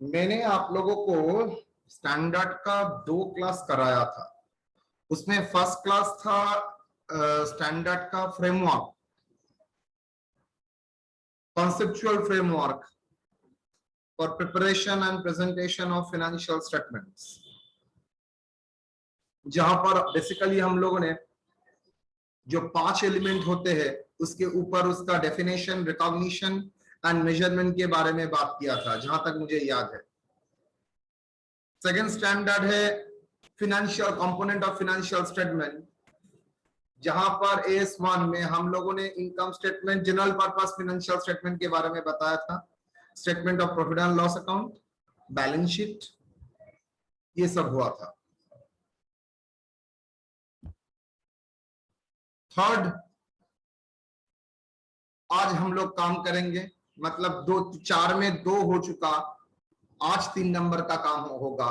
मैंने आप लोगों को स्टैंडर्ड का 2 क्लास कराया था। उसमें फर्स्ट क्लास था स्टैंडर्ड का framework, conceptual framework for preparation and presentation of financial statements, जहां पर बेसिकली हम लोगों ने जो 5 एलिमेंट होते हैं उसके ऊपर उसका डेफिनेशन, रिकॉग्निशन एंड मेजरमेंट के बारे में बात किया था, जहां तक मुझे याद है। सेकेंड स्टैंडर्ड है financial component of financial statement, जहां पर AS1 में हम लोगों ने income statement, general purpose financial statement के बारे में बताया था, statement of profit and loss account, balance sheet, ये सब हुआ था। थर्ड, आज हम लोग काम करेंगे, मतलब 4 में 2 हो चुका, आज 3 नंबर का काम होगा,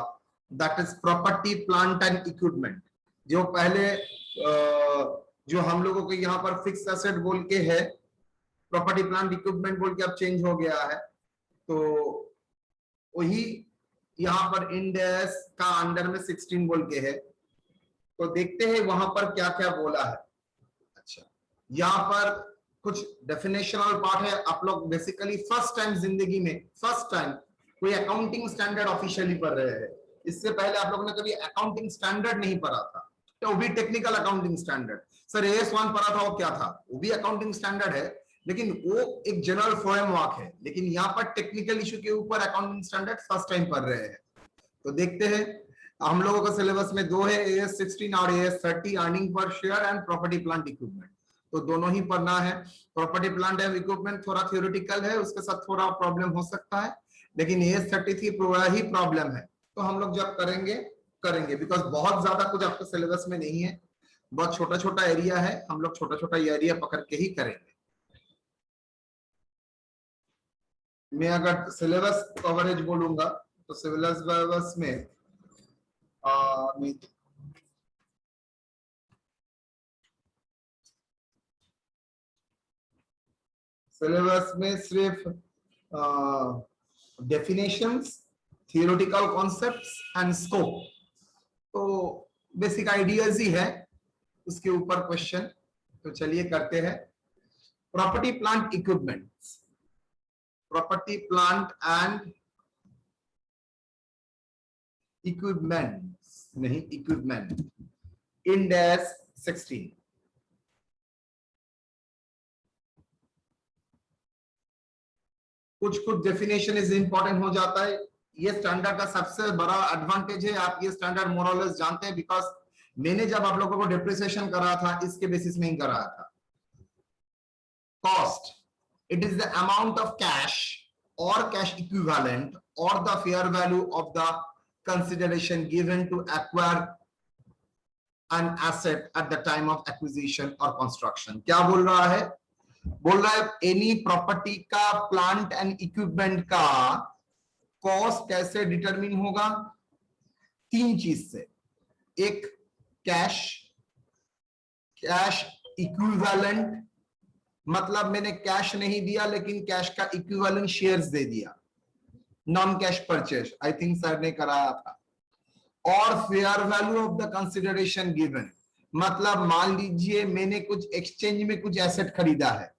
that is property plant and equipment. जो पहले जो हम लोगों को यहाँ पर फिक्स एसेट बोल के है, प्रॉपर्टी प्लांट इक्विपमेंट बोल के अब चेंज हो गया है, तो वही यहाँ पर इंडेस का अंडर में 16 बोल के है। तो देखते हैं वहां पर क्या क्या बोला है। अच्छा, यहाँ पर कुछ डेफिनेशनल पार्ट है। आप लोग बेसिकली फर्स्ट टाइम जिंदगी में, फर्स्ट टाइम कोई अकाउंटिंग स्टैंडर्ड ऑफिशियली पढ़ रहे हैं। इससे पहले आप लोगों ने कभी अकाउंटिंग स्टैंडर्ड नहीं पढ़ा था, तो वो भी technical accounting standard. Sir AS1 पढ़ा था, वो क्या था? वो भी अकाउंटिंग स्टैंडर्ड है, लेकिन वो एक जनरल फ्रेमवर्क है। लेकिन यहाँ पर टेक्निकल इशू के ऊपर अकाउंटिंग स्टैंडर्ड फर्स्ट टाइम पढ़ रहे हैं। तो देखते हैं, हम लोगों का सिलेबस में 2 है, AS16 और AS30, earning per share and property plant equipment. तो दोनों ही पढ़ना है। प्रॉपर्टी प्लांट एंड इक्विपमेंट थोड़ा थ्योरेटिकल है, उसके साथ थोड़ा प्रॉब्लम हो सकता है, लेकिन AS33 पूरा ही प्रॉब्लम है। तो हम लोग जब करेंगे बिकॉज बहुत ज्यादा कुछ आपके सिलेबस में नहीं है, बहुत छोटा छोटा एरिया है, हम लोग छोटा छोटा एरिया पकड़ के ही करेंगे। मैं अगर सिलेबस कवरेज बोलूंगा तो सिलेबस में सिलेबस में सिर्फ definitions, theoretical concepts and scope, तो बेसिक आइडियाज ही है, उसके ऊपर क्वेश्चन। तो चलिए करते हैं। Property plant equipments, property plant and equipments, नहीं इक्विपमेंट, इंड एस 16। कुछ कुछ डेफिनेशन इज इंपॉर्टेंट हो जाता है। ये स्टैंडर्ड का सबसे बड़ा एडवांटेज है, आप ये स्टैंडर्ड मोर और लेस जानते हैं, बिकॉज मैंने जब आप लोगों को डिप्रिसिएशन करा था इसके बेसिस में ही कराया था। Cost, it is the amount of cash और कैश इक्विवेलेंट और the fair value of the consideration given to acquire an asset at the time of acquisition और कंस्ट्रक्शन। क्या बोल रहा है? बोल रहा है एनी प्रॉपर्टी का, प्लांट एंड इक्विपमेंट का कॉस्ट कैसे डिटरमिन होगा? 3 चीज से। एक, कैश, कैश इक्विवेलेंट, मतलब मैंने कैश नहीं दिया लेकिन कैश का इक्विवेलेंट शेयर्स दे दिया, non cash purchase, I think sir ने कराया था। और fair value of the consideration given, मतलब मान लीजिए मैंने कुछ एक्सचेंज में कुछ एसेट खरीदा है,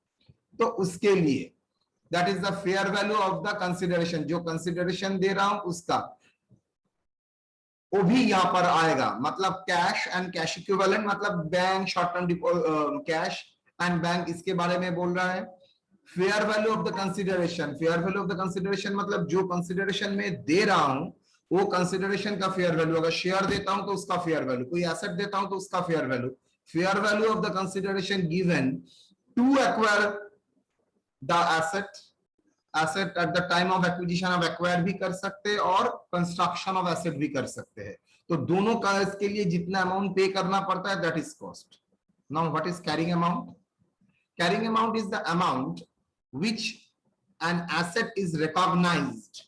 तो उसके लिए that is the fair value of the consideration, जो कंसिडरेशन दे रहा हूं उसका, वो भी यहां पर आएगा। मतलब कैश एंड कैश इक्विवेलेंट, मतलब bank, short term cash and bank, इसके बारे में बोल रहा है। Fair value of the consideration, fair value of the consideration मतलब जो कंसिडरेशन में दे रहा हूं वो कंसिडरेशन का फेयर वैल्यू, अगर शेयर देता हूं तो उसका फेयर वैल्यू, कोई एसेट देता हूं तो उसका fair value. Fair value of the consideration given to acquire the asset, asset at the time of acquisition of acquire भी कर सकते हैं और कंस्ट्रक्शन ऑफ एसेट भी कर सकते हैं। तो दोनों का इसके लिए जितना अमाउंट पे करना पड़ता है, that is cost. Now what is carrying amount? Carrying amount is the amount which an asset is recognized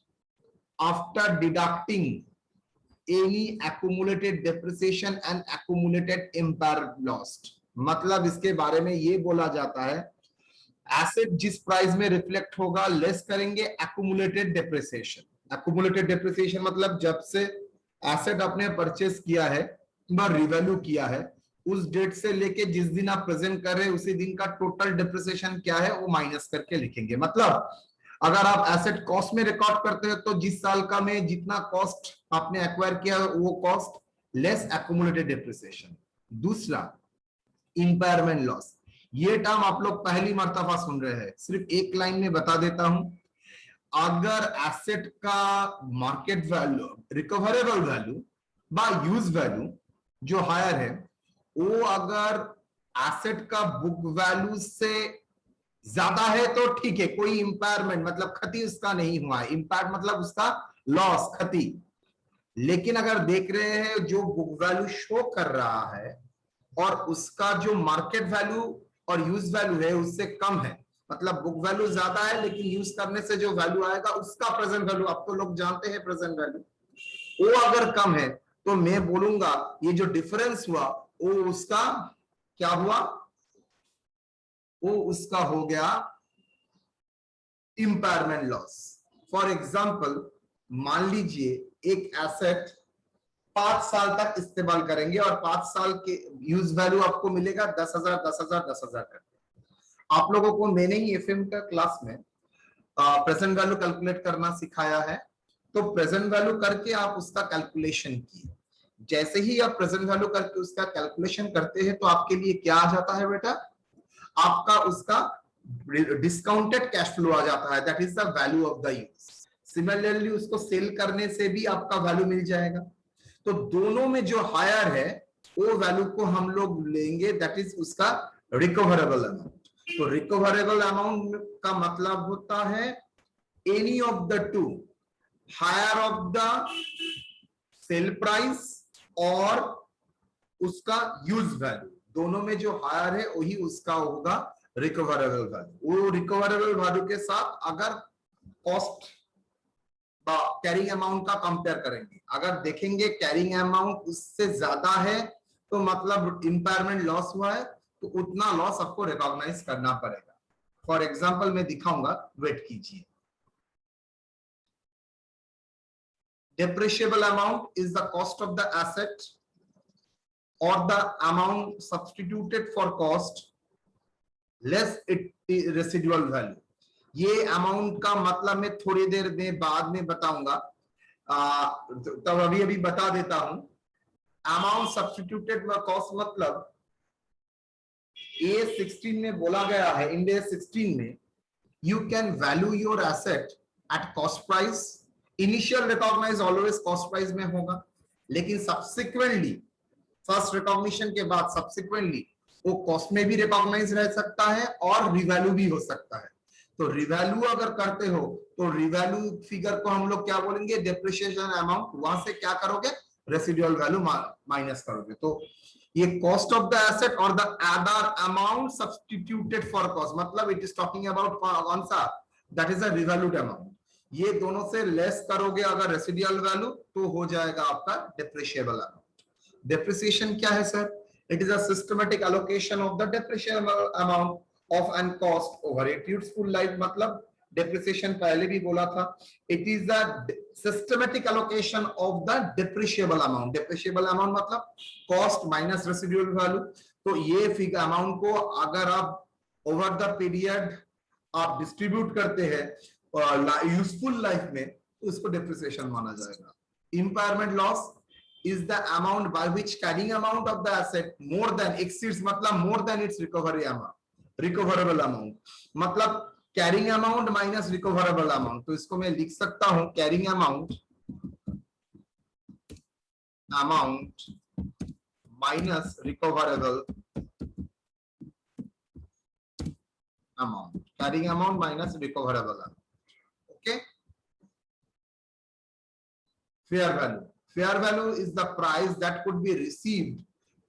after deducting any accumulated depreciation and accumulated impairment loss। मतलब इसके बारे में ये बोला जाता है, एसेट जिस प्राइस में रिफ्लेक्ट होगा लेस करेंगे एक्यूमुलेटेड डेप्रिसिएशन, एक्यूमुलेटेड डिप्रिसिएशन मतलब जब से एसेट आपने परचेस किया है या रिवैल्यू किया है, उस डेट से लेके जिस दिन आप प्रेजेंट कर रहे हैं उसी दिन का टोटल डिप्रिसिएशन क्या है वो माइनस करके लिखेंगे। मतलब अगर आप एसेट कॉस्ट में रिकॉर्ड करते हो तो जिस साल का में जितना कॉस्ट आपने एक्वायर किया वो कॉस्ट लेस एक्यूमुलेटेड डिप्रिसिएशन। दूसरा इंपायरमेंट लॉस, ये टर्म आप लोग पहली मर्तबा सुन रहे हैं, सिर्फ एक लाइन में बता देता हूं। अगर एसेट का मार्केट वैल्यू, रिकवरेबल वैल्यू बा यूज वैल्यू जो हायर है, वो अगर एसेट का बुक वैल्यू से ज्यादा है तो ठीक है, कोई इंपायरमेंट मतलब क्षति उसका नहीं हुआ है, इंपायर मतलब उसका लॉस, क्षति। लेकिन अगर देख रहे हैं जो बुक वैल्यू शो कर रहा है और उसका जो मार्केट वैल्यू और यूज वैल्यू है उससे कम है, मतलब बुक वैल्यू ज्यादा है लेकिन यूज करने से जो वैल्यू आएगा उसका प्रेजेंट वैल्यू, आप तो लोग जानते हैं प्रेजेंट वैल्यू, वो अगर कम है तो मैं बोलूंगा ये जो डिफरेंस हुआ वो उसका क्या हुआ, वो उसका हो गया इंपायरमेंट लॉस। फॉर एग्जांपल मान लीजिए एक एसेट 5 साल तक इस्तेमाल करेंगे और 5 साल के यूज वैल्यू आपको मिलेगा 10,000 10,000 10,000 करके। आप लोगों को मैंने ही एफएम का क्लास में प्रेजेंट वैल्यू कैलकुलेट करना सिखाया है, तो प्रेजेंट वैल्यू करके आप उसका कैलकुलेशन किए। जैसे ही आप प्रेजेंट वैल्यू करके उसका कैलकुलेशन करते हैं तो आपके लिए क्या आ जाता है बेटा, आपका उसका डिस्काउंटेड कैश फ्लो आ जाता है, that is the value of the use. Similarly उसको सेल करने से भी आपका वैल्यू मिल जाएगा। तो दोनों में जो हायर है वो वैल्यू को हम लोग लेंगे, दैट इज उसका रिकवरेबल अमाउंट। तो रिकवरेबल अमाउंट का मतलब होता है any of the two, higher of the sell price और उसका यूज वैल्यू, दोनों में जो हायर है वही उसका होगा रिकवरेबल वैल्यू। वो रिकवरेबल वैल्यू के साथ अगर कॉस्ट कैरिंग अमाउंट का कंपेयर करेंगे, अगर देखेंगे कैरिंग अमाउंट उससे ज्यादा है तो मतलब इंपायरमेंट लॉस हुआ है, तो उतना लॉस आपको रिकॉग्नाइज करना पड़ेगा। फॉर एग्जांपल मैं दिखाऊंगा, वेट कीजिए। depreciable amount is the cost of the asset or the amount substituted for cost less its residual value। ये अमाउंट का मतलब मैं थोड़ी देर में बाद में बताऊंगा, तब अभी बता देता हूं। अमाउंट सब्स्टिट्यूटेड फॉर कॉस्ट मतलब A16 में बोला गया है, इंडिया 16 में you can value your asset at cost price. Initial recognise always cost price में होगा, लेकिन सब्सिक्वेंटली फर्स्ट रिकॉग्निशन के बाद सब्सिक्वेंटली वो कॉस्ट में भी रिकॉग्नाइज रह सकता है और रिवैल्यू भी हो सकता है। तो रिवैल्यू अगर करते हो तो रिवैल्यू फिगर को हम लोग क्या बोलेंगे, डेप्रिसिएशन अमाउंट, वहां से क्या करोगे, रेसिडुअल वैल्यू माइनस करोगे। तो ये कॉस्ट ऑफ द एसेट और the other amount substituted for cost, मतलब इट इज टॉकिंग अबाउट कौन सा, that is a revalued amount. ये दोनों से लेस करोगे अगर रेसिडुअल वैल्यू तो हो जाएगा आपका डेप्रिशिएबल अमाउंट। डेप्रिसिएशन क्या है sir, it is a systematic allocation of the depreciable amount of an cost over its useful life. मतलब डेप्रिसिएशन पहले भी बोला था, it is the systematic allocation of the depreciable amount. Depreciable amount मतलब cost minus residual value. तो ये figure amount को अगर आप ओवर द पीरियड आप डिस्ट्रीब्यूट करते हैं यूजफुल लाइफ में, तो इसको डेप्रिसिएशन माना जाएगा। इंपायरमेंट loss is the amount by which carrying amount of the asset more than exceeds, मतलब more than its recovery amount, recoverable amount, मतलब carrying amount minus recoverable amount। तो इसको मैं लिख सकता हूं carrying amount minus recoverable amount, carrying amount minus recoverable amount। okay, fair value, fair value is the price that could be received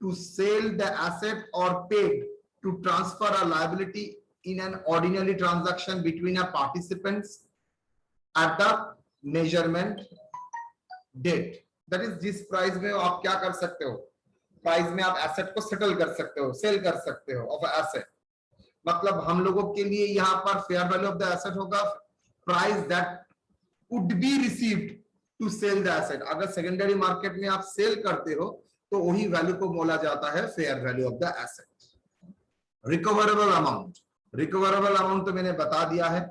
to sell the asset or paid to transfer a liability in an ordinary transaction between a participants at the measurement date। that is जिस price में आप क्या कर सकते हो, price में आप asset को सेटल कर सकते हो, सेल कर सकते हो ऑफ एसेट। मतलब हम लोगों के लिए यहाँ पर fair value of the asset होगा price that would be received to sell the asset. अगर सेकेंडरी मार्केट में आप सेल करते हो तो वही वैल्यू को बोला जाता है fair value of the asset. Recoverable amount, recoverable amount तो मैंने बता दिया है।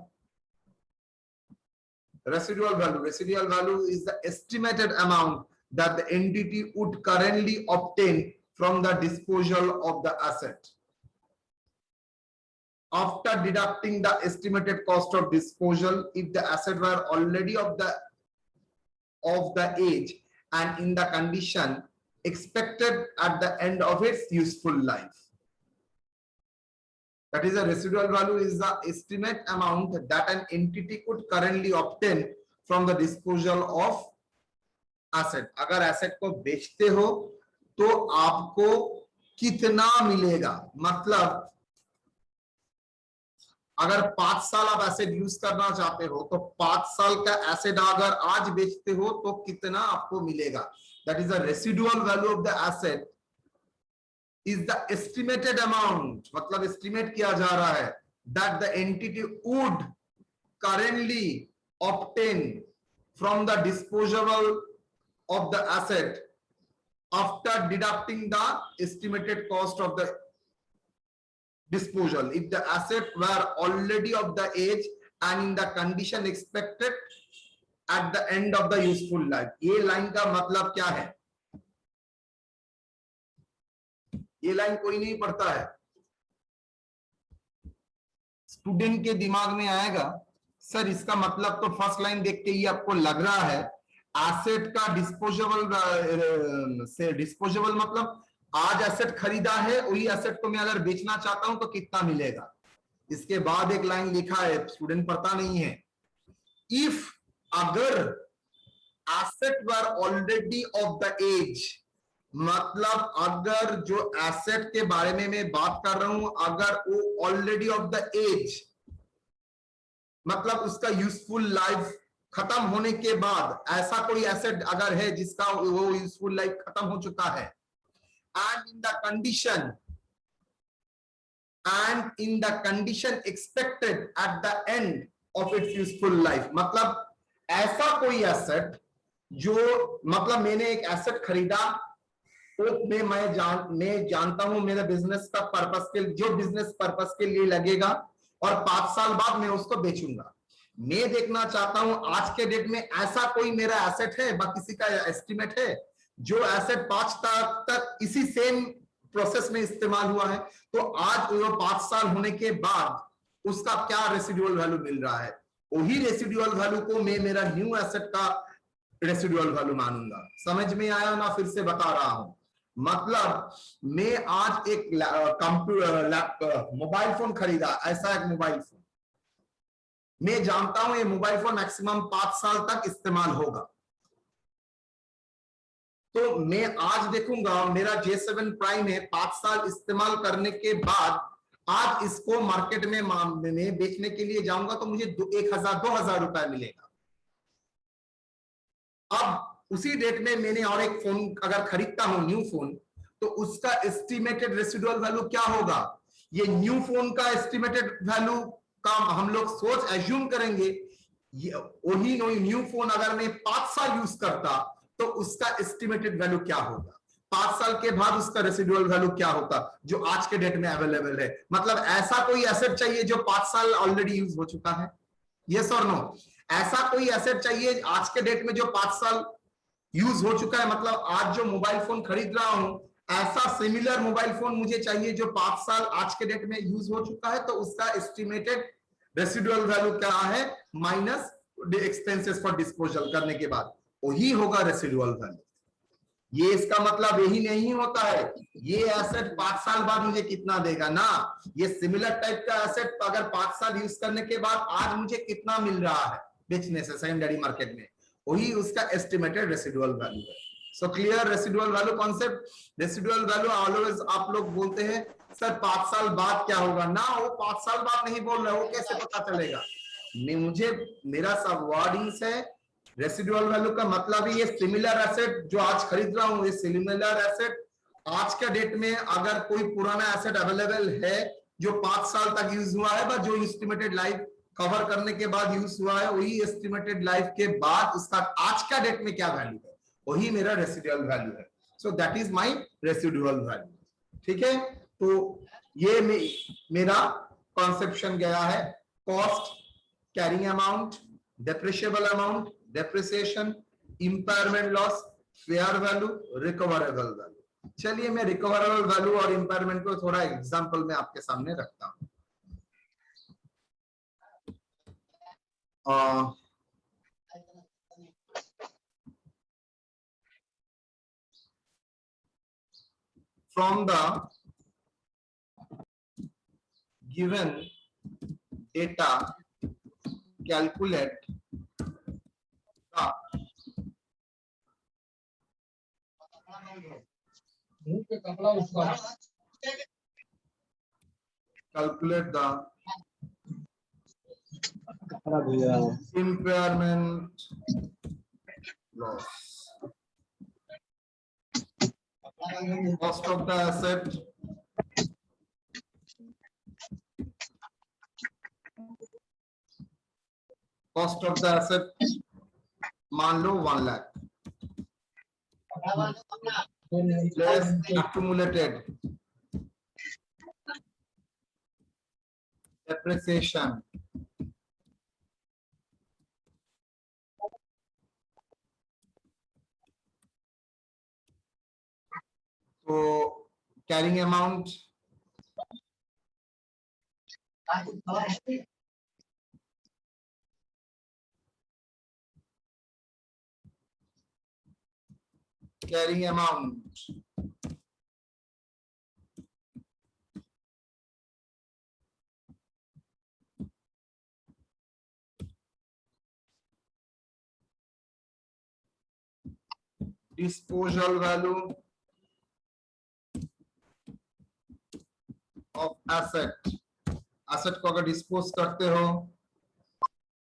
Residual value, residual value is the estimated amount that the entity would currently obtain from the disposal of the asset after deducting the estimated cost of disposal if the asset were already of the age and in the condition expected at the end of its useful life. That is, a residual value is the estimate amount that an entity could currently obtain from the disposal of asset. अगर asset को बेचते हो तो आपको कितना मिलेगा, मतलब अगर 5 साल आप एसेट यूज करना चाहते हो तो 5 साल का एसेट अगर आज बेचते हो तो कितना आपको मिलेगा। That is the residual value of the asset is the estimated amount, मतलब एस्टिमेट किया जा रहा है that the entity would currently obtain from the disposable of the asset after deducting the estimated cost of the disposal if the asset were already of the age and in the condition expected at the end of the useful life। ये line का मतलब क्या है? ये line कोई नहीं पढ़ता है, स्टूडेंट के दिमाग में आएगा सर इसका मतलब तो फर्स्ट लाइन देख के ही आपको लग रहा है एसेट का डिस्पोजेबल से डिस्पोजेबल मतलब आज एसेट खरीदा है वही एसेट को मैं अगर बेचना चाहता हूं तो कितना मिलेगा। इसके बाद एक लाइन लिखा है, स्टूडेंट पढ़ता नहीं है, इफ अगर asset were already of the age, मतलब अगर जो एसेट के बारे में मैं बात कर रहा हूं अगर वो ऑलरेडी ऑफ द एज मतलब उसका यूजफुल लाइफ खत्म होने के बाद ऐसा कोई एसेट अगर है जिसका वो यूजफुल लाइफ खत्म हो चुका है and in the condition expected at the end of its useful life, मतलब ऐसा कोई एसेट जो मतलब मैंने एक एसेट खरीदा तो मैं जानता हूं मेरे बिजनेस का पर्पस के जो बिजनेस पर्पस के लिए लगेगा और 5 साल बाद मैं उसको बेचूंगा। मैं देखना चाहता हूं आज के डेट में ऐसा कोई मेरा एसेट है किसी का एस्टिमेट है जो एसेट 5 तक इसी सेम प्रोसेस में इस्तेमाल हुआ है, तो आज वो 5 साल होने के बाद उसका क्या रेसिडुअल वैल्यू मिल रहा है, वही रेसिडुअल वैल्यू को मैं मेरा न्यू एसेट का रेसिडुअल वैल्यू मानूंगा। समझ में आया ना? फिर से बता रहा हूं, मतलब मैं आज एक कंप्यूटर मोबाइल फोन खरीदा, ऐसा एक मोबाइल फोन मैं जानता हूं ये मोबाइल फोन मैक्सिमम 5 साल तक इस्तेमाल होगा, तो मैं आज देखूंगा मेरा J7 प्राइम है 5 साल इस्तेमाल करने के बाद आज इसको मार्केट में बेचने के लिए जाऊंगा तो मुझे 1000-2000 रुपए मिलेगा। अब उसी डेट में मैंने और एक फोन अगर खरीदता हूं न्यू फोन तो उसका एस्टिमेटेड रेसिडुअल वैल्यू क्या होगा, ये न्यू फोन का एस्टिमेटेड वैल्यू का हम लोग सोच एज्यूम करेंगे वही न्यू फोन अगर मैं 5 साल यूज करता तो उसका एस्टिमेटेड वैल्यू क्या होगा, 5 साल के बाद उसका रेसिडुअल वैल्यू क्या होता जो आज के डेट में अवेलेबल है। मतलब ऐसा कोई एसेट चाहिए जो 5 साल ऑलरेडी यूज हो चुका है, यस और नो? ऐसा कोई एसेट चाहिए आज के डेट में जो 5 साल यूज हो चुका है, मतलब आज जो मोबाइल फोन खरीद रहा हूं ऐसा सिमिलर मोबाइल फोन मुझे चाहिए जो 5 साल आज के डेट में यूज हो चुका है, तो उसका एस्टिमेटेड रेसिडुअल वैल्यू क्या है माइनस एक्सपेंसेस फॉर डिस्पोजल करने के बाद वही होगा रेसिडुअल वैल्यू। ये इसका मतलब यही नहीं होता है ये एसेट 5 साल बाद मुझे कितना देगा ना, ये सिमिलर टाइप का एसेट अगर 5 साल यूज करने के बाद आज मुझे कितना मिल रहा है बेचने से सेकेंडरी मार्केट में, वही उसका एस्टिमेटेड रेसिडुअल वैल्यू है। So clear residual value concept. Residual value always आप लोग बोलते हैं सर 5 साल बाद क्या होगा ना, वो 5 साल बाद नहीं बोल रहे, वो कैसे पता चलेगा? मुझे मेरा सब वर्डिंग्स है रेसिडुअल वैल्यू का मतलब ही ये सिमिलर एसेट जो आज खरीद रहा हूं, ये सिमिलर एसेट आज के डेट में अगर कोई पुराना एसेट अवेलेबल है जो 5 साल तक यूज हुआ है बट जो एस्टिमेटेड लाइफ कवर करने के बाद यूज हुआ है, वही एस्टिमेटेड लाइफ के बाद उसका आज का डेट में क्या वैल्यू है, वही मेरा रेसिडुअल वैल्यू है। So that is my residual value. ठीक है, तो ये मेरा कॉन्सेप्शन गया है, cost, carrying amount, depreciable amount, depreciation, impairment loss, fair value, recoverable value. चलिए मैं रिकवरेबल वैल्यू और इंपायरमेंट को थोड़ा एग्जांपल में आपके सामने रखता हूं। From the given data, calculate the impairment loss, cost of the asset, cost of the asset मान लो 1 lakh, less accumulated depreciation, so carrying amount, carrying amount, disposal value of asset, asset को अगर डिस्पोज करते हो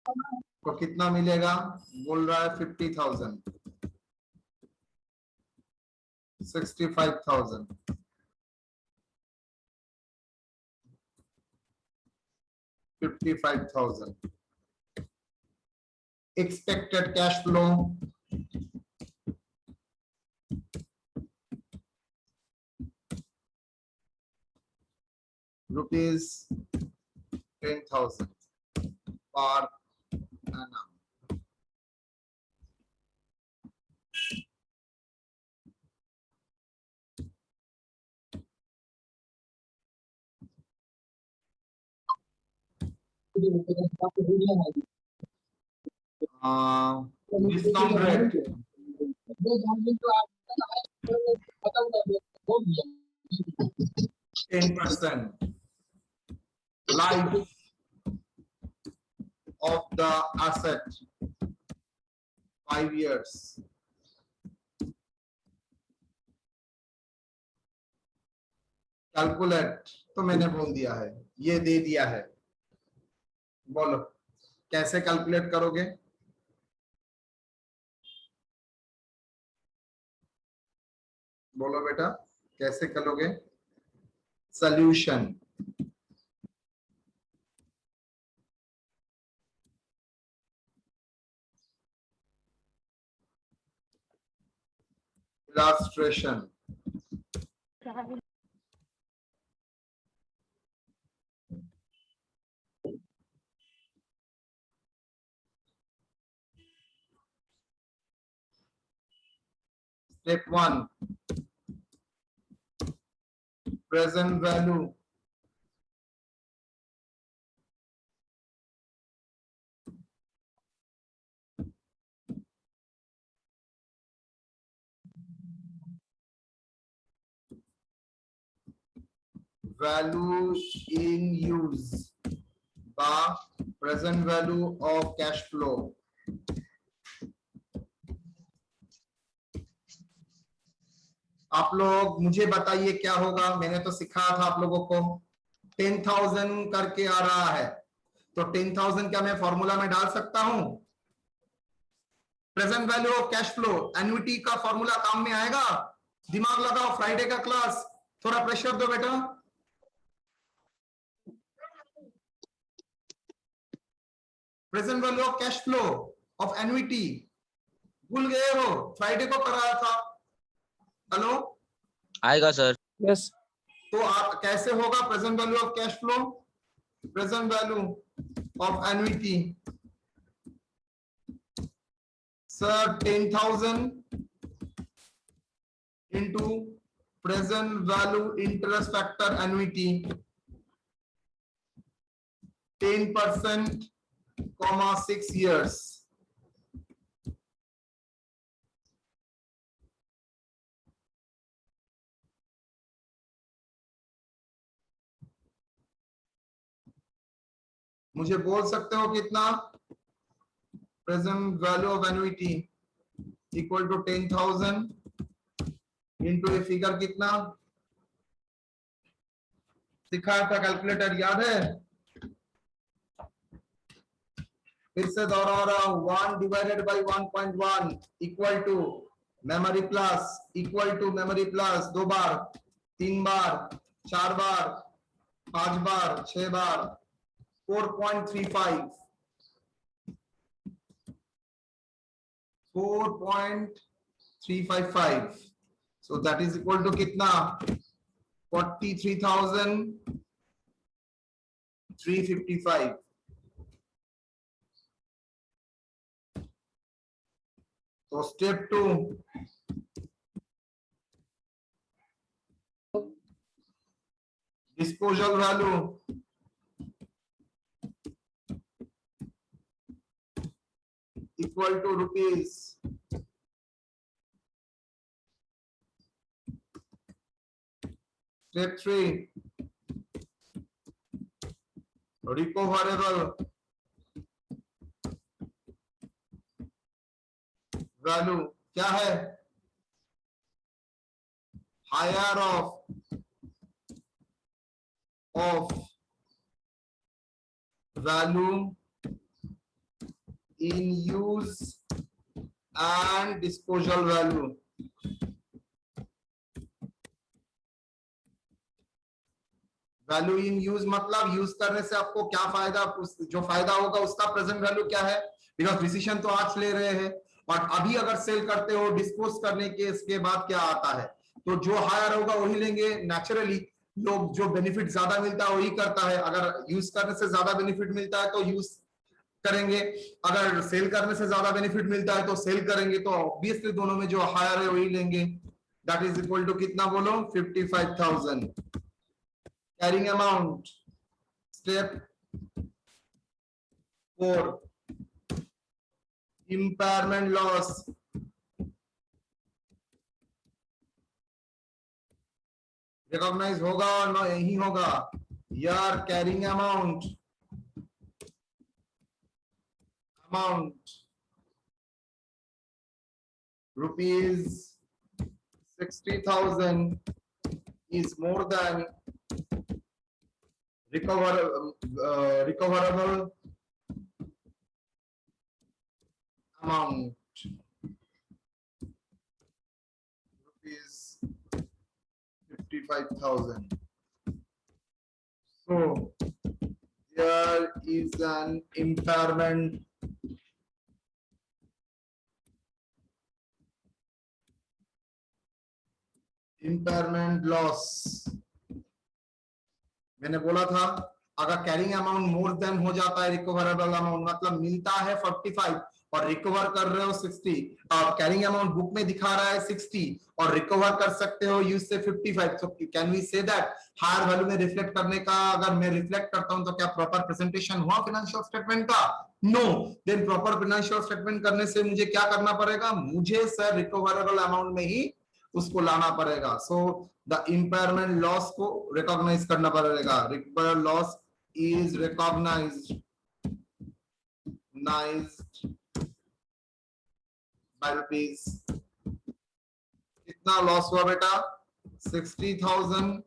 तो कितना मिलेगा, बोल रहा है 50,000, 65,000, 55,000. Expected cash flow, rupees 10,000 per annum. Discount rate 10%. Life of the asset 5 years. Calculate तो मैंने बोल दिया है, ये दे दिया है, बोलो कैसे कैलकुलेट करोगे, बोलो बेटा कैसे करोगे, solution illustration, step 1, present value, value in use, the present value of cash flow. आप लोग मुझे बताइए क्या होगा, मैंने तो सिखाया था आप लोगों को 10,000 करके आ रहा है, तो 10,000 क्या मैं फॉर्मूला में डाल सकता हूं, present value of cash flow, annuity का फॉर्मूला काम में आएगा, दिमाग लगाओ, फ्राइडे का क्लास, थोड़ा प्रेशर दो बेटा। Present value of cash flow of annuity भूल गए हो, फ्राइडे को कराया था। हेलो, आएगा सर। यस तो आप कैसे होगा present value of cash flow, present value of annuity sir 10,000 into present value interest factor annuity 10%, 6 years. मुझे बोल सकते हो कितना, present value of annuity equal to 10,000 into a figure कितना सिखाया था, कैलकुलेटर याद है? फिर से दोहरा रहा हूं, 1 divided by 1.1 equal to memory plus, equal to memory plus 2 बार, 3 बार, 4 बार, 5 बार, 6 बार, 4.35, 4.355. So that is equal to कितना, 43,355. So step 2, disposal value equal to rupees 3, recoverable value क्या है, higher of value in use and disposal value. Value in use मतलब use करने से आपको क्या फायदा, जो फायदा होगा उसका प्रेजेंट वैल्यू क्या है, बिकॉज डिसीजन तो आज ले रहे हैं और अभी अगर सेल करते हो डिस्पोज करने के इसके बाद क्या आता है, तो जो हायर होगा वही लेंगे। नेचुरली लोग जो बेनिफिट ज्यादा मिलता है वही करता है, अगर यूज करने से ज्यादा बेनिफिट मिलता है तो यूज करेंगे, अगर सेल करने से ज्यादा बेनिफिट मिलता है तो सेल करेंगे, तो ऑब्वियसली दोनों में जो हायर है वही लेंगे। दैट इज इक्वल टू कितना बोलो, 55,000। Carrying amount step 4, impairment loss, recognise होगा और ना यही होगा यार। Carrying amount rupees 60,000 is more than recoverable amount, rupees 55,000. So there is an impairment loss. मैंने बोला था अगर कैरिंग अमाउंट मोर देन हो जाता है रिकवरेबल अमाउंट, मतलब मिलता है 45 और रिकवर कर रहे हो 60, और कैरिंग अमाउंट बुक में दिखा रहा है 60 और रिकवर कर सकते हो यूज से 55, so can we say that higher value में रिफ्लेक्ट करने का, अगर मैं रिफ्लेक्ट करता हूं तो क्या प्रॉपर प्रेजेंटेशन हुआ फाइनेंशियल स्टेटमेंट का? No. Then proper financial statement करने से मुझे क्या करना पड़ेगा, मुझे सर रिकवरेबल अमाउंट में ही उसको लाना पड़ेगा। सो द इम्पेयरमेंट लॉस को रिकॉग्नाइज करना पड़ेगा। Recoverable loss is recognised by rupees, कितना लॉस हुआ बेटा, 60,000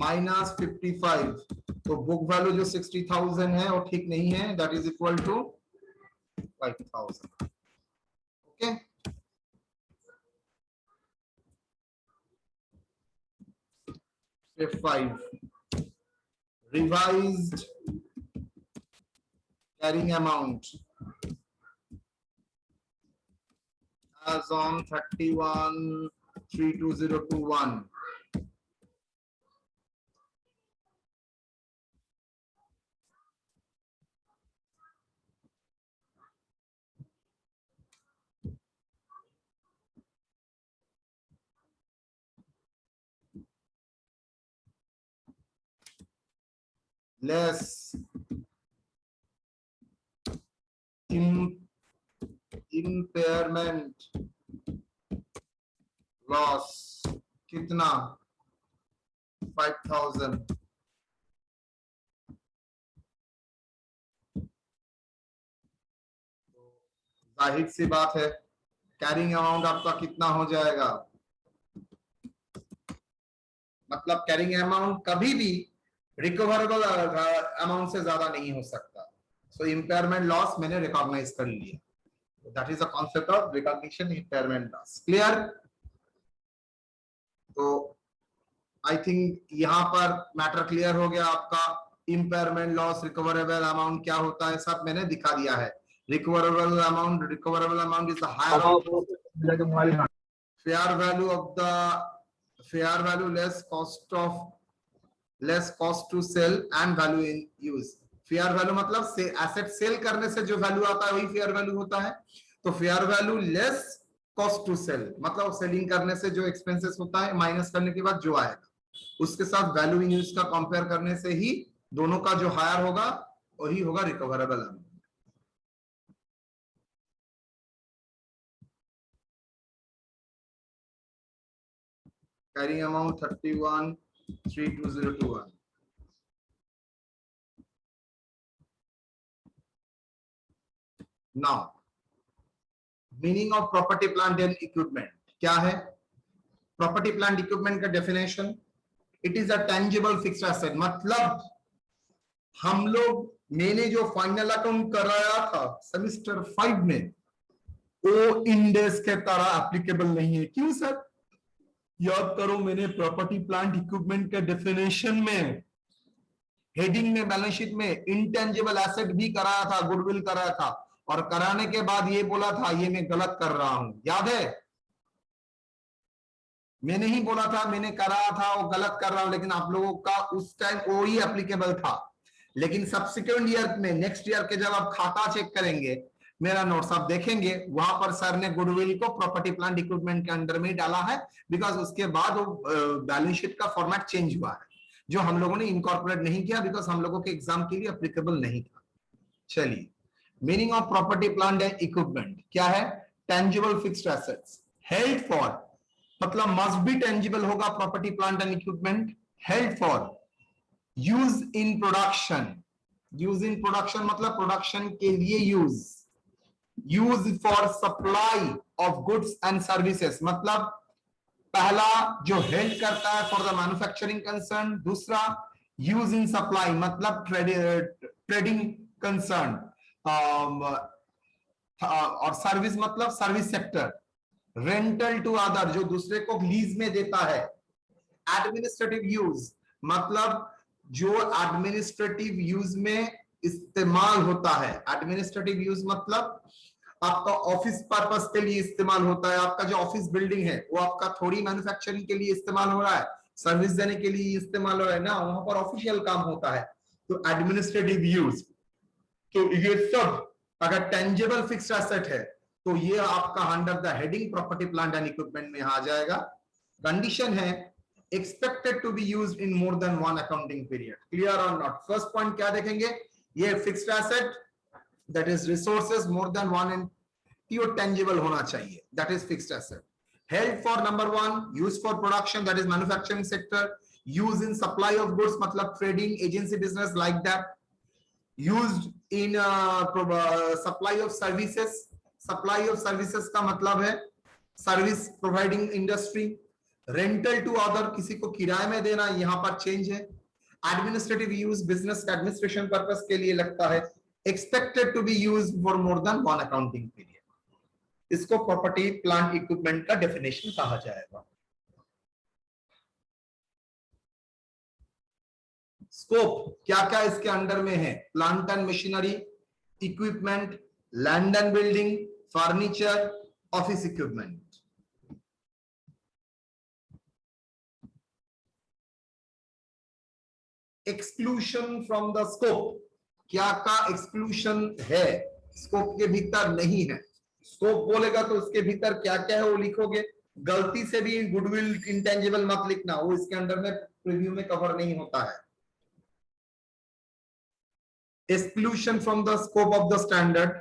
माइनस 55, तो बुक वैल्यू जो 60,000 है वो ठीक नहीं है, that is equal to 5,000। Okay, Step 5, revised carrying amount as on 31/3/2021. Less impairment loss कितना 5,000. जाहिर सी बात है कैरिंग अमाउंट आपका कितना हो जाएगा, मतलब कैरिंग अमाउंट कभी भी रिकवरेबल अमाउंट से ज्यादा नहीं हो सकता. सो इम्पेयरमेंट लॉस मैंने रिकॉग्नाइज कर लिया. That is the concept of recognition impairment loss. Clear? तो आई थिंक यहां पर मैटर क्लियर हो गया आपका. इम्पेयरमेंट लॉस, रिकवरेबल अमाउंट क्या होता है सब मैंने दिखा दिया है. Recoverable amount is the higher fair value of the fair value less cost to sell and value in use. Fair value मतलब से एसेट सेल करने से जो वैल्यू आता है वही फेयर वैल्यू होता है. तो fair value less cost to sell मतलब सेलिंग करने से जो एक्सपेंसेस होता है माइनस करने के बाद जो आएगा उसके साथ वैल्यू इन यूज का कंपेयर करने से ही दोनों का जो हायर होगा वही होगा recoverable amount. carrying amount 31/3/2021. Now, meaning of property, plant and equipment क्या है? Property, plant, equipment का definition, it is a tangible fixed asset. मतलब हम लोग मैंने जो फाइनल अकाउंट कराया था सेमेस्टर 5 में वो इंडेक्स के तरह एप्लीकेबल नहीं है. क्यों सर? याद करो मैंने प्रॉपर्टी प्लांट इक्विपमेंट के डेफिनेशन में हेडिंग में बैलेंस शीट में इंटेंजिबल एसेट भी कराया था, गुडविल कराया था और कराने के बाद ये बोला था ये मैं गलत कर रहा हूं. याद है? मैंने ही बोला था मैंने कराया था वो गलत कर रहा हूं, लेकिन आप लोगों का उस टाइम वो ही एप्लीकेबल था. लेकिन सब्सिक्वेंट ईयर में नेक्स्ट ईयर के जब आप खाता चेक करेंगे मेरा नोट्स आप देखेंगे वहां पर सर ने गुडविल को प्रॉपर्टी प्लांट इक्विपमेंट के अंडर में डाला है बिकॉज उसके बाद वो बैलेंस शीट का फॉर्मेट चेंज हुआ है जो हम लोगों ने इनकॉर्पोरेट नहीं किया बिकॉज हम लोगों के एग्जाम के लिए एप्लीकेबल नहीं था. चलिए, meaning of property plant and equipment क्या है? Tangible fixed assets held for मतलब मस्ट बी टेंजिबल होगा property plant and equipment. Held for use in production. Use in production मतलब प्रोडक्शन के लिए use. Use for supply of goods and services मतलब पहला जो हेल्ड करता है फॉर द मैन्युफैक्चरिंग कंसर्न. दूसरा यूज इन सप्लाई मतलब ट्रेडिंग कंसर्न. और सर्विस मतलब service sector. Rental to other जो दूसरे को लीज में देता है. एडमिनिस्ट्रेटिव यूज मतलब जो एडमिनिस्ट्रेटिव यूज में इस्तेमाल होता है. एडमिनिस्ट्रेटिव यूज मतलब आपका ऑफिस पर्पस के लिए इस्तेमाल होता है. आपका जो ऑफिस बिल्डिंग है वो आपका थोड़ी मैन्युफैक्चरिंग के लिए इस्तेमाल हो रहा है, सर्विस देने के लिए इस्तेमाल हो रहा है ना, वहां पर ऑफिशियल काम होता है. तो एडमिनिस्ट्रेटिव यूज. तो ये सब अगर टेंजिबल फिक्स्ड एसेट है तो ये आपका under the heading property plant and equipment में आ जाएगा. कंडीशन है expected to be used in more than one accounting period. Clear or not? First point क्या देखेंगे? ये fixed asset that is resources more than one and pure tangible होना चाहिए. That is fixed asset. Held for number one, used for production that is manufacturing sector. Used in supply of goods मतलब trading agency business like that. Used in supply of services. Supply of services का मतलब है service providing industry. Rental to other किसी को किराए में देना, यहां पर चेंज है. एडमिनिस्ट्रेटिव यूज बिजनेस का एडमिनिस्ट्रेशन पर्पस के लिए लगता है. Expected to be used for more than one accounting period. इसको प्रॉपर्टी प्लांट इक्विपमेंट का डेफिनेशन कहा जाएगा. स्कोप क्या क्या इसके अंडर में है? Plant and machinery, equipment, land and building, furniture, office equipment. Exclusion from the scope, क्या का exclusion है, स्कोप के भीतर नहीं है. स्कोप बोलेगा तो उसके भीतर क्या क्या है वो लिखोगे. गलती से भी गुडविल इंटेंजिबल मत लिखना, वो इसके अंडर में प्रीव्यू में कवर नहीं होता है. Exclusion from the scope of the standard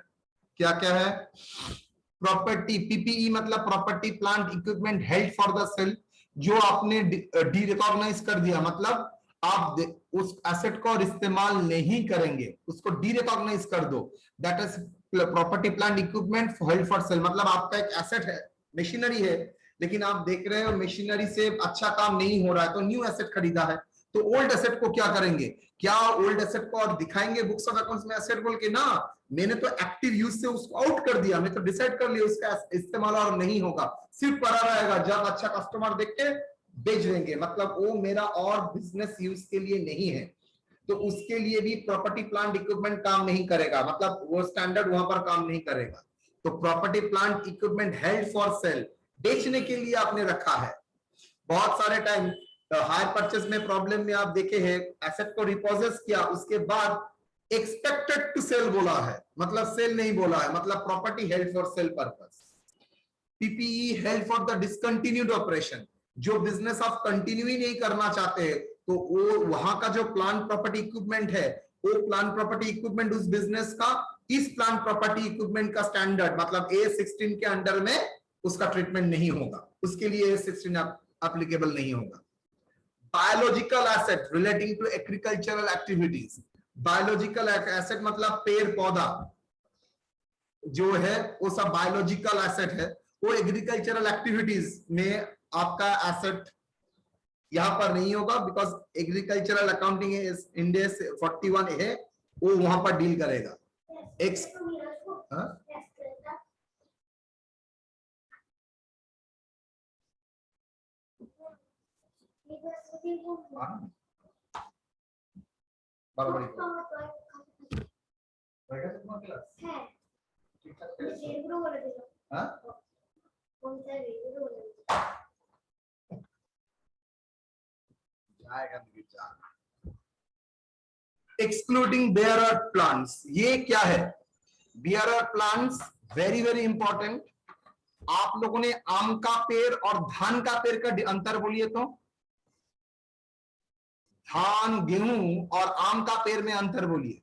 क्या क्या है. प्रॉपर्टी, पीपीई मतलब property plant equipment held for the sale, जो आपने डी रिकॉग्नाइज कर दिया, मतलब आप उस एसेट को इस्तेमाल नहीं करेंगे, उसको डी रिकॉग्नाइज कर दो. That is property plant equipment held for sale. मतलब आपका एक एसेट है, मशीनरी है, लेकिन आप देख रहे हो मशीनरी से अच्छा काम नहीं हो रहा है, तो न्यू एसेट खरीदा है. तो ओल्ड एसेट को क्या करेंगे, क्या ओल्ड एसेट को और दिखाएंगे बुक्स ऑफ अकाउंट्स में एसेट बोल के ना. मैंने तो एक्टिव यूज से उसको आउट कर दिया, मैं तो डिसाइड कर लिया उसका इस्तेमाल और नहीं होगा, सिर्फ पड़ा रहेगा. जब अच्छा कस्टमर देख के बेच देंगे, मतलब वो मेरा और बिजनेस यूज के लिए नहीं है. तो उसके लिए भी प्रॉपर्टी प्लांट इक्विपमेंट काम नहीं करेगा, मतलब वो स्टैंडर्ड वहां पर काम नहीं करेगा. तो property plant equipment held for sale, बेचने के लिए आपने रखा है. बहुत सारे टाइम हायर परचेज में प्रॉब्लम में आप देखे हैं, एसेट को रिपोजेस किया, उसके बाद एक्सपेक्टेड टू सेल बोला है, मतलब सेल नहीं बोला है, मतलब property held for sale purpose. PPE held for the discontinued operation, जो बिजनेस आप कंटिन्यू ही नहीं करना चाहते हैं, तो वो वहां का जो प्लांट प्रॉपर्टी इक्विपमेंट है, वो प्लांट प्रॉपर्टी इक्विपमेंट उस बिजनेस का इस प्लांट प्रॉपर्टी इक्विपमेंट का स्टैंडर्ड मतलब A16 के अंडर में उसका ट्रीटमेंट नहीं होगा, उसके लिए A16 एप्लीकेबल नहीं होगा. Biological asset relating to agricultural activities, biological asset मतलब पेड़ पौधा जो है वो सब बायोलॉजिकल एसेट है. वो एग्रीकल्चरल एक्टिविटीज में आपका एसेट यहां पर नहीं होगा, बिकॉज एग्रीकल्चरल अकाउंटिंग इंडिया 41 है, वो वहां पर डील करेगा. एक्सक्लूडिंग बेयरर प्लांट्स, ये क्या है. Bearer plants very very important. आप लोगों ने आम का पेड़ और धान का पेड़ का अंतर बोलिए तो. धान गेहूं और आम का पेड़ में अंतर बोलिए.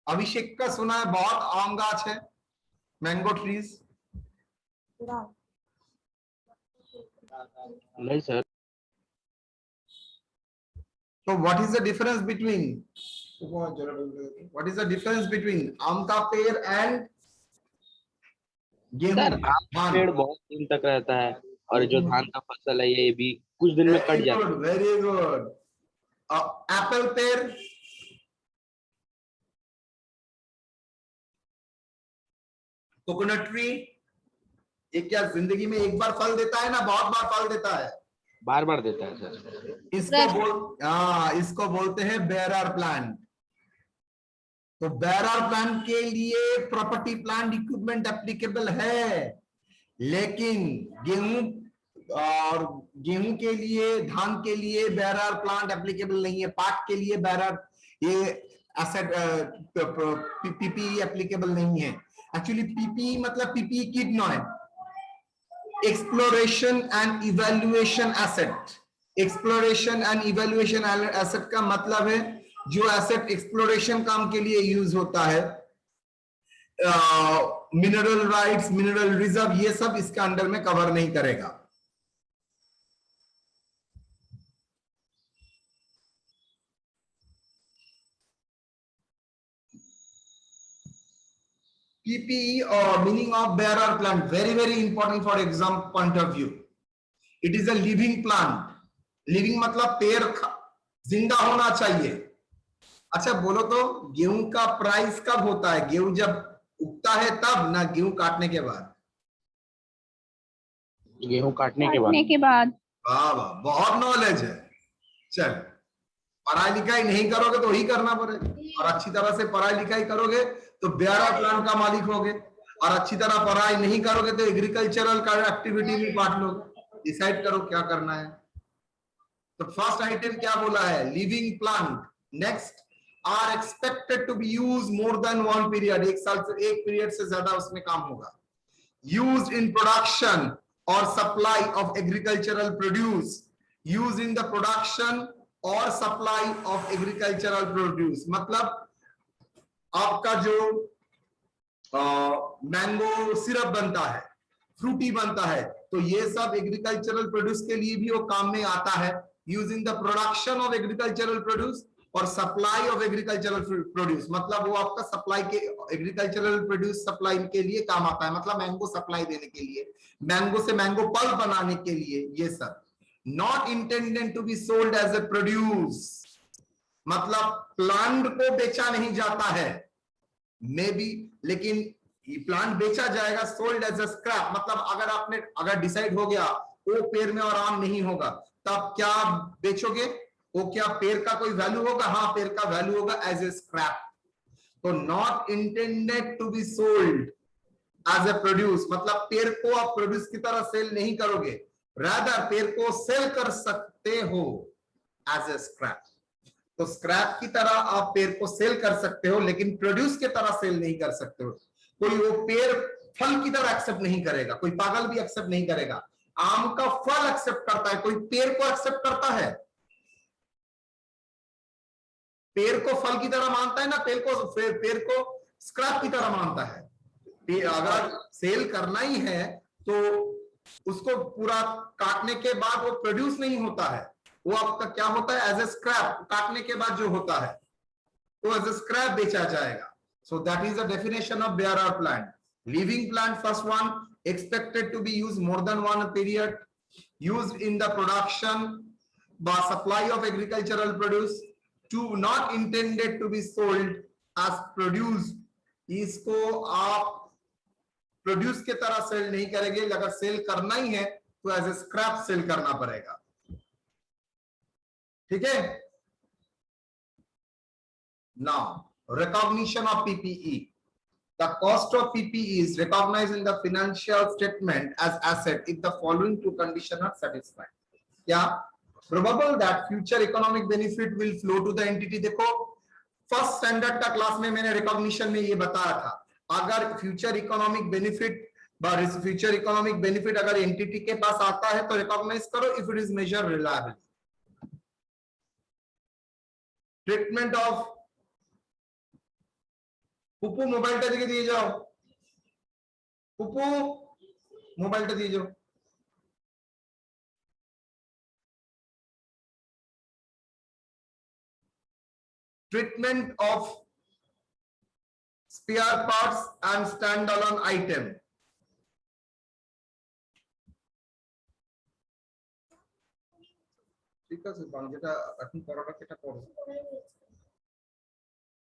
अभिषेक का सुना है बहुत आम गाछ है, मैंगो ट्रीज. नहीं sir. So what is the difference between आम का पेड़ एंड गेहूं. सर आम का पेड़ बहुत दिन तक रहता है और जो धान का फसल है ये भी कुछ दिन में कट जाता है. Very good. एप्पल पेड़, कोकोनट ट्री, ये क्या जिंदगी में एक बार फल देता है ना बहुत बार फल देता है. बार बार देता है सर. इसको बोलते हैं बेयरर प्लांट. तो बेयरर प्लांट के लिए प्रॉपर्टी प्लांट इक्विपमेंट एप्लीकेबल है, लेकिन गेहूं के लिए, धान के लिए बेयरर प्लांट एप्लीकेबल नहीं है. पाट के लिए बेयरर ये एसेट पीपीई एप्लीकेबल नहीं है. एक्चुअली पीपीई मतलब पीपीई कितना है, exploration and evaluation asset. Exploration and evaluation asset का मतलब है जो एसेट एक्सप्लोरेशन काम के लिए यूज होता है. मिनरल राइट्स, मिनरल रिजर्व, ये सब इसके अंडर में कवर नहीं करेगा. PPE or meaning of bearer plant, very very important for exam point of view. It is a living plant. Living मतलब पेड़ जिंदा होना चाहिए. अच्छा बोलो तो गेहूं का प्राइस कब होता है, गेहूं जब उगता है तब ना, गेहूं काटने के बाद. गेहूं काटने के बाद. वाह वाह, बहुत नॉलेज है. चल पढ़ाई लिखाई नहीं करोगे तो वही करना पड़ेगा, और अच्छी तरह से पढ़ाई लिखाई करोगे तो बेयर प्लान का मालिक होगे, और अच्छी तरह पढ़ाई नहीं करोगे तो एग्रीकल्चरल का एक्टिविटी भी बांट लोगे। डिसाइड करो क्या करना है। तो फर्स्ट आइटम क्या बोला है, living plant. Next, are expected to be use more than one period, एक साल से एक पीरियड से ज्यादा उसमें काम होगा। यूज्ड इन प्रोडक्शन और supply of agricultural produce, use in the production और सप्लाई ऑफ एग्रीकल्चरल प्रोड्यूस, मतलब आपका जो मैंगो सिरप बनता है, फ्रूटी बनता है, तो ये सब एग्रीकल्चरल प्रोड्यूस के लिए भी वो काम में आता है। Using the production of agricultural produce और सप्लाई ऑफ एग्रीकल्चरल प्रोड्यूस, मतलब वो आपका सप्लाई के एग्रीकल्चरल प्रोड्यूस सप्लाई के लिए काम आता है, मतलब मैंगो सप्लाई देने के लिए, मैंगो से मैंगो पल्प बनाने के लिए, ये सब। Not intended to be sold as a produce, मतलब प्लांट को बेचा नहीं जाता है, मे बी, लेकिन ये प्लांट बेचा जाएगा। सोल्ड एज अ स्क्रैप, मतलब अगर डिसाइड हो गया वो पेड़ में और आम नहीं होगा, तब क्या बेचोगे, वो क्या पेड़ का कोई वैल्यू होगा? हाँ, पेड़ का वैल्यू होगा एज ए स्क्रैप। तो not intended to be sold as a produce, मतलब पेड़ को आप प्रोड्यूस की तरह सेल नहीं करोगे, रादर पेड़ को सेल कर सकते हो एज ए स्क्रैप। तो स्क्रैप की तरह आप पेड़ को सेल कर सकते हो, लेकिन प्रोड्यूस की तरह सेल नहीं कर सकते हो। कोई वो पेड़ फल की तरह एक्सेप्ट नहीं करेगा, कोई पागल भी एक्सेप्ट नहीं करेगा। आम का फल एक्सेप्ट करता है, कोई पेड़ को एक्सेप्ट करता है? पेड़ को फल की तरह मानता है ना, पेड़ को स्क्रैप की तरह मानता है। अगर सेल करना ही है तो उसको पूरा काटने के बाद वो प्रोड्यूस नहीं होता है, वो आपका क्या होता है, एज ए स्क्रैप, काटने के बाद जो होता है तो एज ए स्क्रैप बेचा जाएगा। सो that is the definition of bearer plant. Living plant, first one, expected to be used more than one period, used in the production by supply of agricultural produce, to not intended to be sold as produce, इसको आप produce की तरह cell नहीं करेंगे, अगर cell करना ही है तो एज ए स्क्रैप सेल करना पड़ेगा। ठीक है। Now recognition of PPE. The cost of PPE is recognized in the financial statement as asset if the following two conditions are satisfied. क्या? Probable that future economic benefit will flow to the entity। देखो, first standard का class में मैंने recognition में ये बताया था, अगर फ्यूचर इकोनॉमिक बेनिफिट अगर एंटिटी के पास आता है तो रिकॉग्नाइज करो, if it is measure reliable. Treatment of Puppu मोबाइलটা দিকে দিয়ে যাও, পুপু মোবাইলটা দিয়ে যাও। Treatment of spare parts and standalone item। ঠিক আছে, যেটা এখন পড়াটা সেটা পড়ো,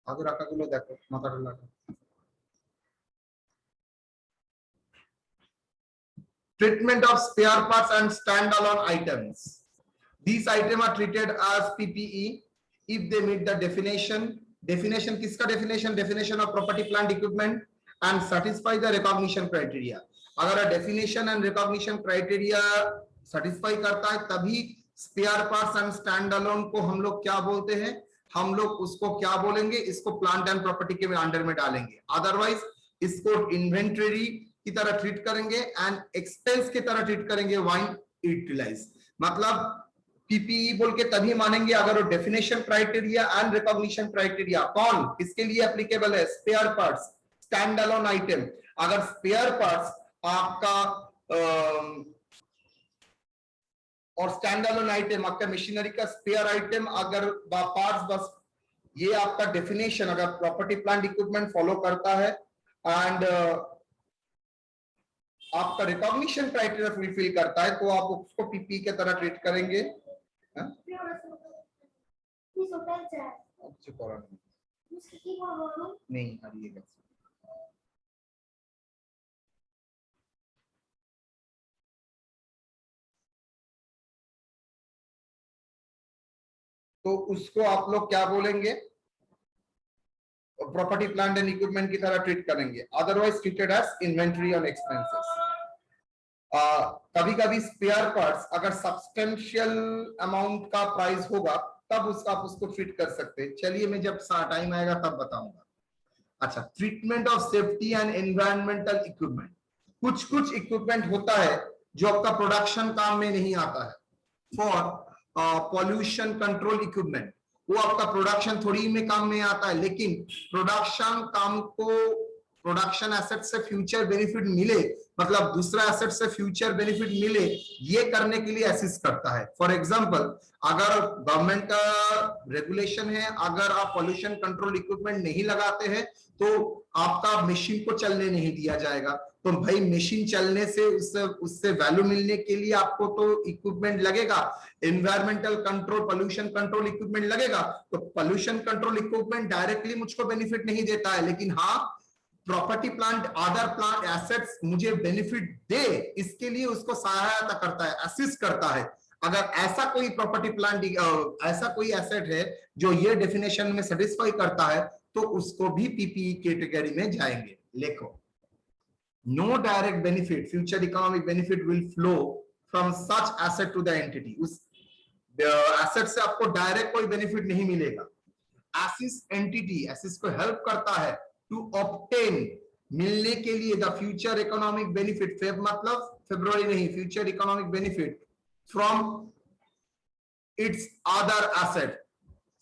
আগে রাখাগুলো দেখো, মাথাটা লাগো। Treatment of spare parts and standalone items. These items are treated as PPE if they meet the definition। Definition किसका definition? Definition of property, plant, equipment and satisfy the recognition criteria। अगर definition and recognition criteria satisfy करता है तभी spare parts and standalone को हम लोग क्या बोलते हैं, हम लोग उसको क्या बोलेंगे, इसको प्लांट एंड प्रॉपर्टी के अंडर में डालेंगे। अदरवाइज इसको इन्वेंटरी की तरह ट्रीट करेंगे एंड एक्सपेंस की तरह ट्रीट करेंगे, वाइन यूटिलाइज। मतलब पीपीई बोल के तभी मानेंगे अगर वो definition criteria and recognition criteria कौन किसके लिए एप्लीकेबल है, spare parts, stand alone item. अगर स्पेयर पार्ट्स आपका और स्टैंड अलोन आइटम आपका मशीनरी का स्पेयर आइटम, अगर पार्ट्स बस ये आपका डेफिनेशन अगर प्रॉपर्टी प्लांट इक्विपमेंट फॉलो करता है एंड आपका रिकॉग्निशन क्राइटेरिया फुलफिल करता है तो आप उसको पीपी के तरह ट्रीट करेंगे। नहीं तो उसको आप लोग क्या बोलेंगे, प्रॉपर्टी प्लांट एंड इक्विपमेंट की तरह ट्रीट करेंगे, otherwise treated as inventory on expenses. कभी कभी स्पेयर पार्ट्स अगर सब्सटेंशियल अमाउंट का प्राइस होगा तब उसका आप उसको ट्रीट कर सकते हैं। चलिए मैं जब टाइम आएगा तब बताऊंगा। अच्छा, treatment of safety and environmental equipment. कुछ कुछ इक्विपमेंट होता है जो आपका प्रोडक्शन काम में नहीं आता है। फॉर पॉल्यूशन कंट्रोल इक्विपमेंट, वो आपका प्रोडक्शन थोड़ी में काम में आता है, लेकिन प्रोडक्शन काम को, प्रोडक्शन एसेट से फ्यूचर बेनिफिट मिले, मतलब दूसरा एसेट से फ्यूचर बेनिफिट मिले, ये करने के लिए असिस्ट करता है। फॉर एग्जांपल, अगर गवर्नमेंट का रेगुलेशन है, अगर आप पॉल्यूशन कंट्रोल इक्विपमेंट नहीं लगाते हैं तो आपका मशीन को चलने नहीं दिया जाएगा। तो भाई मशीन चलने से उससे वैल्यू मिलने के लिए आपको तो इक्विपमेंट लगेगा, environmental control, pollution control equipment लगेगा। तो पॉल्यूशन कंट्रोल इक्विपमेंट डायरेक्टली मुझको बेनिफिट नहीं देता है, लेकिन हाँ property plant, other plant assets मुझे बेनिफिट दे, इसके लिए उसको सहायता करता है, असिस्ट करता है। अगर ऐसा कोई प्रॉपर्टी प्लांट, ऐसा कोई एसेट है जो ये डेफिनेशन में सेटिस्फाई करता है तो उसको भी पीपीई कैटेगरी में जाएंगे। लिखो, no direct benefit, future economic benefit will flow from such asset to the entity. उस एसेट से आपको डायरेक्ट कोई बेनिफिट नहीं मिलेगा। एसिस्ट एंटिटी, एसिस्ट को हेल्प करता है टू ऑब्टेन, मिलने के लिए, the future economic benefit, Feb मतलब फरवरी नहीं, future economic benefit from its other asset,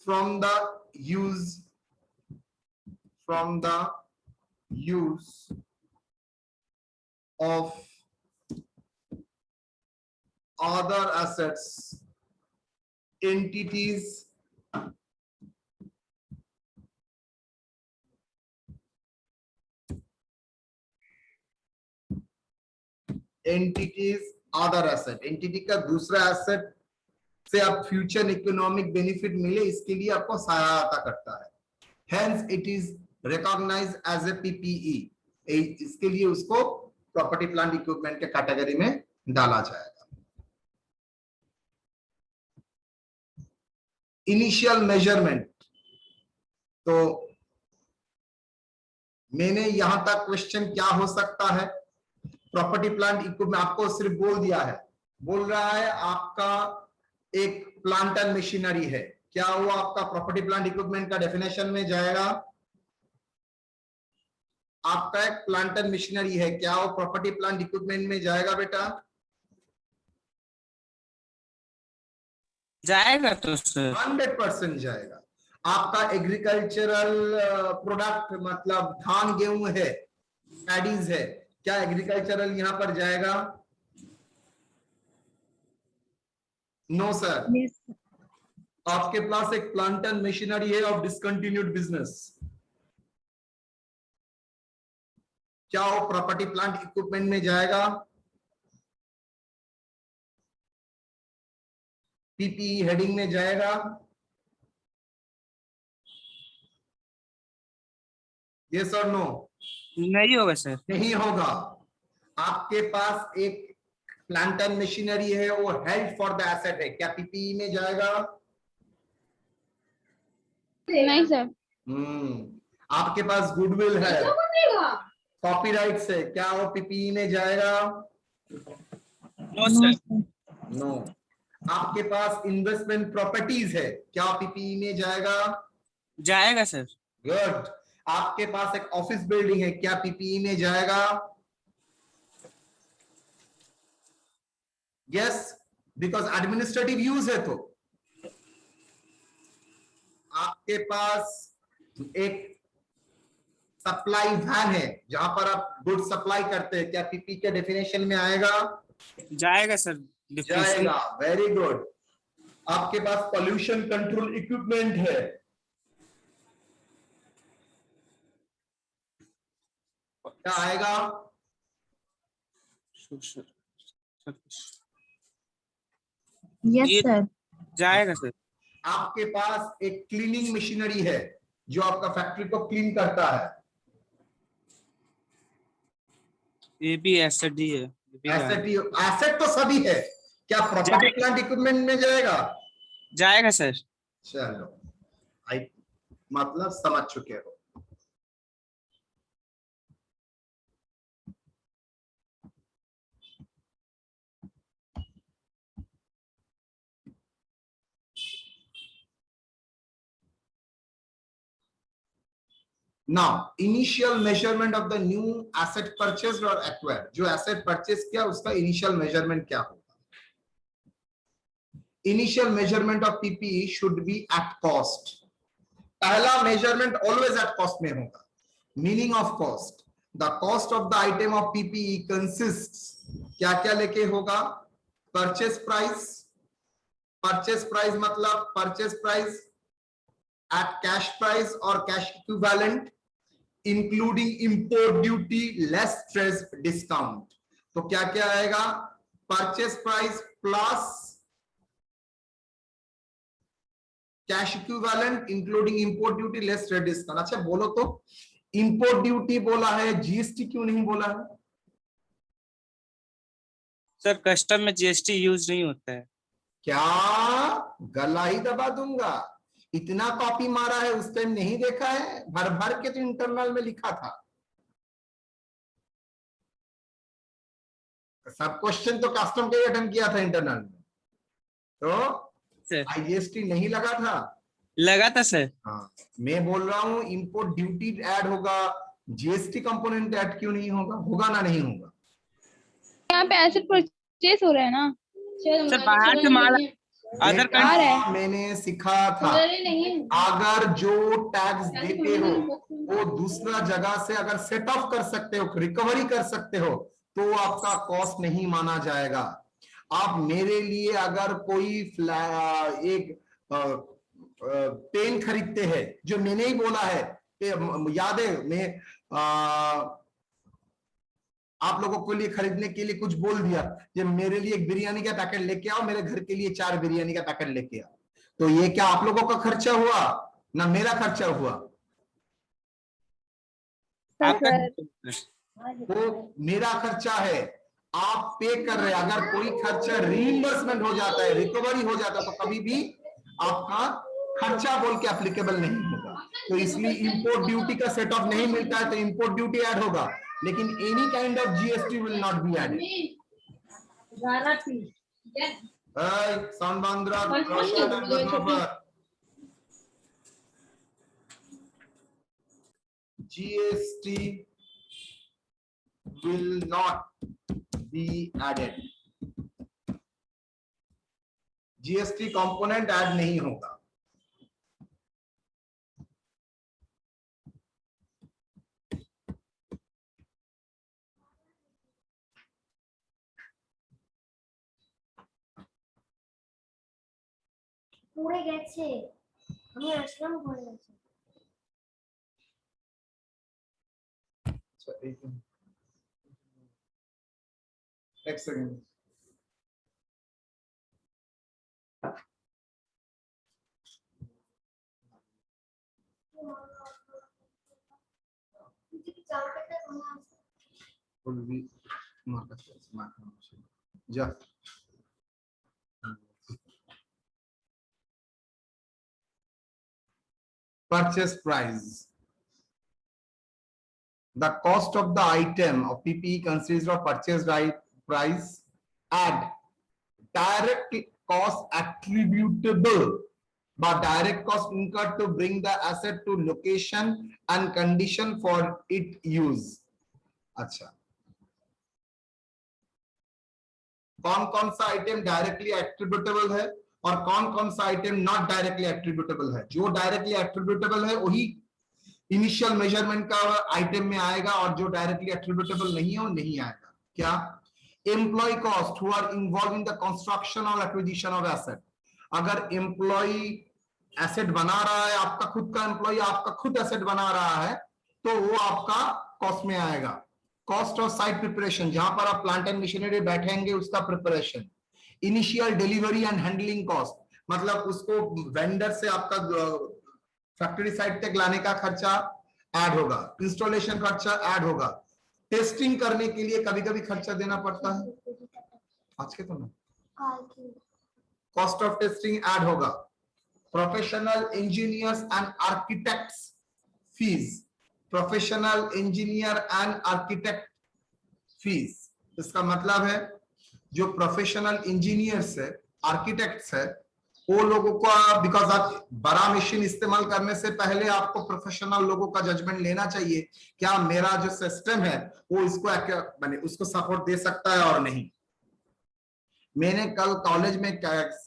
from the use of other assets, entities, other asset, entity का दूसरा एसेट से आप फ्यूचर इकोनॉमिक बेनिफिट मिले, इसके लिए आपको सहायता करता है। Hence it is recognized as a PPE, इसके लिए उसको प्रॉपर्टी प्लांट इक्विपमेंट के कैटेगरी में डाला जाएगा। इनिशियल मेजरमेंट, तो मैंने यहां तक क्वेश्चन क्या हो सकता है, प्रॉपर्टी प्लांट इक्विपमेंट आपको सिर्फ बोल दिया है, बोल रहा है आपका एक प्लांट एंड मशीनरी है, क्या वो आपका प्रॉपर्टी प्लांट इक्विपमेंट का डेफिनेशन में जाएगा? आपका एक प्लांट एंड मशीनरी है, क्या वो प्रॉपर्टी प्लांट इक्विपमेंट में जाएगा बेटा? जाएगा तो सर 100% जाएगा। आपका एग्रीकल्चरल प्रोडक्ट मतलब धान गेहूं है, पैडीज है, क्या एग्रीकल्चरल यहां पर जाएगा? No sir. Yes. आपके पास एक प्लांट एंड मशीनरी है ऑफ डिसकंटिन्यूड बिजनेस, क्या वो प्रॉपर्टी प्लांट इक्विपमेंट में जाएगा? पीपीई हेडिंग में जाएगा? यस और नो? नहीं होगा सर। नहीं होगा। आपके पास एक प्लांट एंड मशीनरी है, वो हेल्ड फॉर द एसेट है, क्या पीपीई में जाएगा? नहीं सर। आपके पास गुडविल है, कॉपीराइट्स है, क्या वो पीपीई में जाएगा? No sir. नो। आपके पास इन्वेस्टमेंट प्रॉपर्टीज है, क्या पीपीई में जाएगा? जाएगा सर। गुड। आपके पास एक ऑफिस बिल्डिंग है, क्या पीपीई में जाएगा? यस, बिकॉज एडमिनिस्ट्रेटिव यूज है। तो आपके पास एक सप्लाई वैन है जहां पर आप गुड सप्लाई करते हैं, क्या पीपी के डेफिनेशन में आएगा? जाएगा सर। जाएगा। Very good. आपके पास पॉल्यूशन कंट्रोल इक्विपमेंट है, क्या आएगा? Yes sir. जाएगा सर। आपके पास एक क्लीनिंग मशीनरी है जो आपका फैक्ट्री को क्लीन करता है, ये भी एसेट ही है। एसेट तो सभी है, क्या प्रॉपर्टी प्लांट इक्विपमेंट में जाएगा? जाएगा सर। चलो आई मतलब समझ चुके हो। Now, initial measurement of the new asset purchased or acquired, जो asset purchase किया उसका initial measurement क्या होगा? Initial measurement of PPE should be at cost. पहला measurement always at cost में होगा. Meaning of cost, the cost of the item of PPE consists क्या क्या लेके होगा? Purchase price मतलब purchase price at cash price or cash equivalent, including import duty less stress discount. तो क्या क्या आएगा? Purchase price plus cash equivalent including import duty less trade discount. अच्छा बोलो तो import duty बोला है, GST क्यों नहीं बोला है? सर कस्टम में जीएसटी यूज नहीं होता है। क्या गला ही दबा दूंगा? इतना कॉपी मारा है, उस टाइम नहीं देखा है? भर भर के तो इंटरनल में लिखा था। सब क्वेश्चन तो कस्टम के अटेम्प्ट किया था इंटरनल में, तो आईजीएसटी नहीं लगा था? लगा था सर। हाँ, मैं बोल रहा हूँ इंपोर्ट ड्यूटी ऐड होगा, जीएसटी कंपोनेंट ऐड क्यों नहीं होगा? होगा ना नहीं होगा? यहाँ पे एसेट परचेस हो रहा है ना सर बाहर से माल अदर बेटा, मैंने सिखा था अगर जो टैक्स देते हो वो दूसरा जगह से अगर सेट ऑफ कर सकते हो, रिकवरी कर सकते हो, तो आपका कॉस्ट नहीं माना जाएगा। आप मेरे लिए अगर कोई एक पेन खरीदते हैं, जो मैंने ही बोला है, याद है मैं आप लोगों के लिए खरीदने के लिए कुछ बोल दिया, जब मेरे लिए एक बिरयानी का पैकेट लेके आओ, मेरे घर के लिए 4 बिरयानी का पैकेट लेके आओ, तो ये क्या आप लोगों का खर्चा हुआ ना मेरा खर्चा हुआ? तो मेरा खर्चा है, आप पे कर रहे हैं। अगर कोई खर्चा रीइंबर्समेंट हो जाता है, रिकवरी हो जाता है, तो कभी भी आपका खर्चा बोल के एप्लीकेबल नहीं होगा। तो इसलिए इंपोर्ट ड्यूटी का सेट ऑफ नहीं मिलता है तो इंपोर्ट ड्यूटी ऐड होगा, लेकिन any kind of GST will not be added. GST will not be added. GST component add नहीं होगा। পড়ে গেছে, আমি আসলাম পড়ে গেছে। एक सेकंड, जा purchase price. The cost of the item of PPE consists of purchase price and direct cost attributable but direct cost incurred to bring the asset to location and condition for its use. अच्छा, कौन कौन सा item directly attributable है और कौन कौन सा item not directly attributable है? जो डायरेक्टली एट्रीब्यूटेबल है वही इनिशियल मेजरमेंट का आइटम में आएगा, और जो डायरेक्टली एट्रीब्यूटेबल नहीं है वो नहीं आएगा। क्या? Employ cost who are involve in the construction और एक्विजिशन ऑफ एसेट। अगर एम्प्लॉय एसेट बना रहा है, आपका खुद का एम्प्लॉय आपका खुद एसेट बना रहा है, तो वो आपका कॉस्ट में आएगा। कॉस्ट ऑफ साइट प्रिपरेशन, जहां पर आप प्लांट एंड मशीनरी बैठेंगे उसका preparation. Initial delivery and handling cost, मतलब उसको वेंडर से आपका फैक्ट्री साइट तक लाने का खर्चा ऐड होगा, इंस्टॉलेशन खर्चा ऐड होगा, टेस्टिंग करने के लिए कभी कभी खर्चा देना पड़ता है, आज के तो ना, कॉस्ट ऑफ टेस्टिंग ऐड होगा, professional engineers and architects fees, professional engineer and architect fees. इसका मतलब है जो प्रोफेशनल इंजीनियर्स है, आर्किटेक्ट्स है, वो लोगों का, बिकॉज आप बड़ा मशीन इस्तेमाल करने से पहले आपको प्रोफेशनल लोगों का जजमेंट लेना चाहिए, क्या मेरा जो सिस्टम है वो इसको माने उसको सपोर्ट दे सकता है और नहीं। मैंने कल कॉलेज में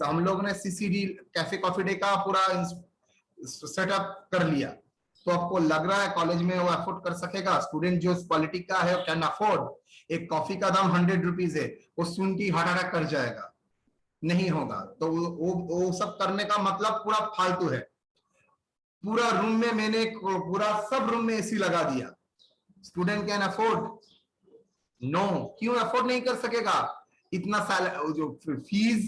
हम लोग ने सीसीडी कैफे कॉफी डे का पूरा सेटअप कर लिया, तो आपको लग रहा है कॉलेज में वो अफोर्ड कर सकेगा? स्टूडेंट जो क्वालिटी का है कैन अफोर्ड? एक कॉफी का दाम 100 रुपीज है, वो सुन के हार्ट अटैक कर जाएगा, नहीं होगा। तो वो सब करने का मतलब पूरा फालतू है। पूरा रूम में मैंने पूरा सब रूम में एसी लगा दिया। Student can afford? नो। क्यों अफोर्ड नहीं कर सकेगा? इतना साल जो फीस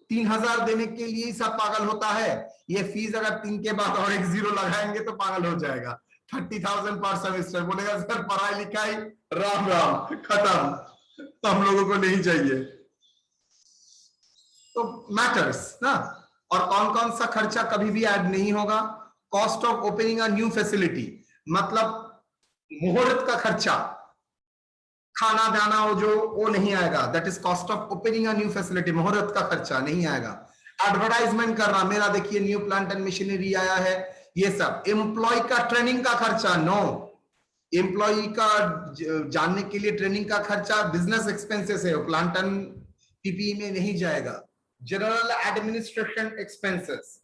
3000 देने के लिए ही सब पागल होता है। ये फीस अगर 3 के बाद और एक जीरो लगाएंगे तो पागल हो जाएगा। 30,000 पर सेमेस्टर, बोलेगा सर पढ़ाई लिखाई राम राम खत्म, तो हम लोगों को नहीं चाहिए। तो मैटर्स ना। और कौन कौन सा खर्चा कभी भी ऐड नहीं होगा? Cost of opening a new facility, मतलब मुहूर्त का खर्चा, खाना दाना वो नहीं आएगा। That is cost of opening a new facility, मुहूर्त का खर्चा नहीं आएगा। एडवर्टाइजमेंट करना, मेरा देखिए न्यू प्लांट एंड मशीनरी आया है, ये सब। एम्प्लॉय का ट्रेनिंग का खर्चा, नो। एम्प्लॉय का जानने के लिए ट्रेनिंग का खर्चा बिजनेस एक्सपेंसेस है, प्लांट एंड पीपीई में नहीं जाएगा। General administration expenses,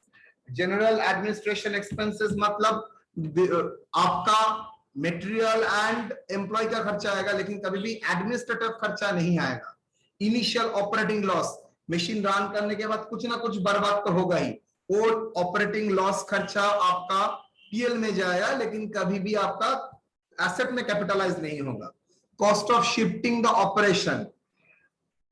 general administration expenses मतलब आपका मटेरियल एंड एम्प्लॉय का खर्चा आएगा, लेकिन कभी भी एडमिनिस्ट्रेटिव खर्चा नहीं आएगा। Initial operating loss, machine run करने के बाद कुछ ना कुछ बर्बाद तो होगा ही, वो ऑपरेटिंग लॉस खर्चा आपका पीएल में जाएगा, लेकिन कभी भी आपका एसेट में कैपिटलाइज नहीं होगा। Cost of shifting the operation,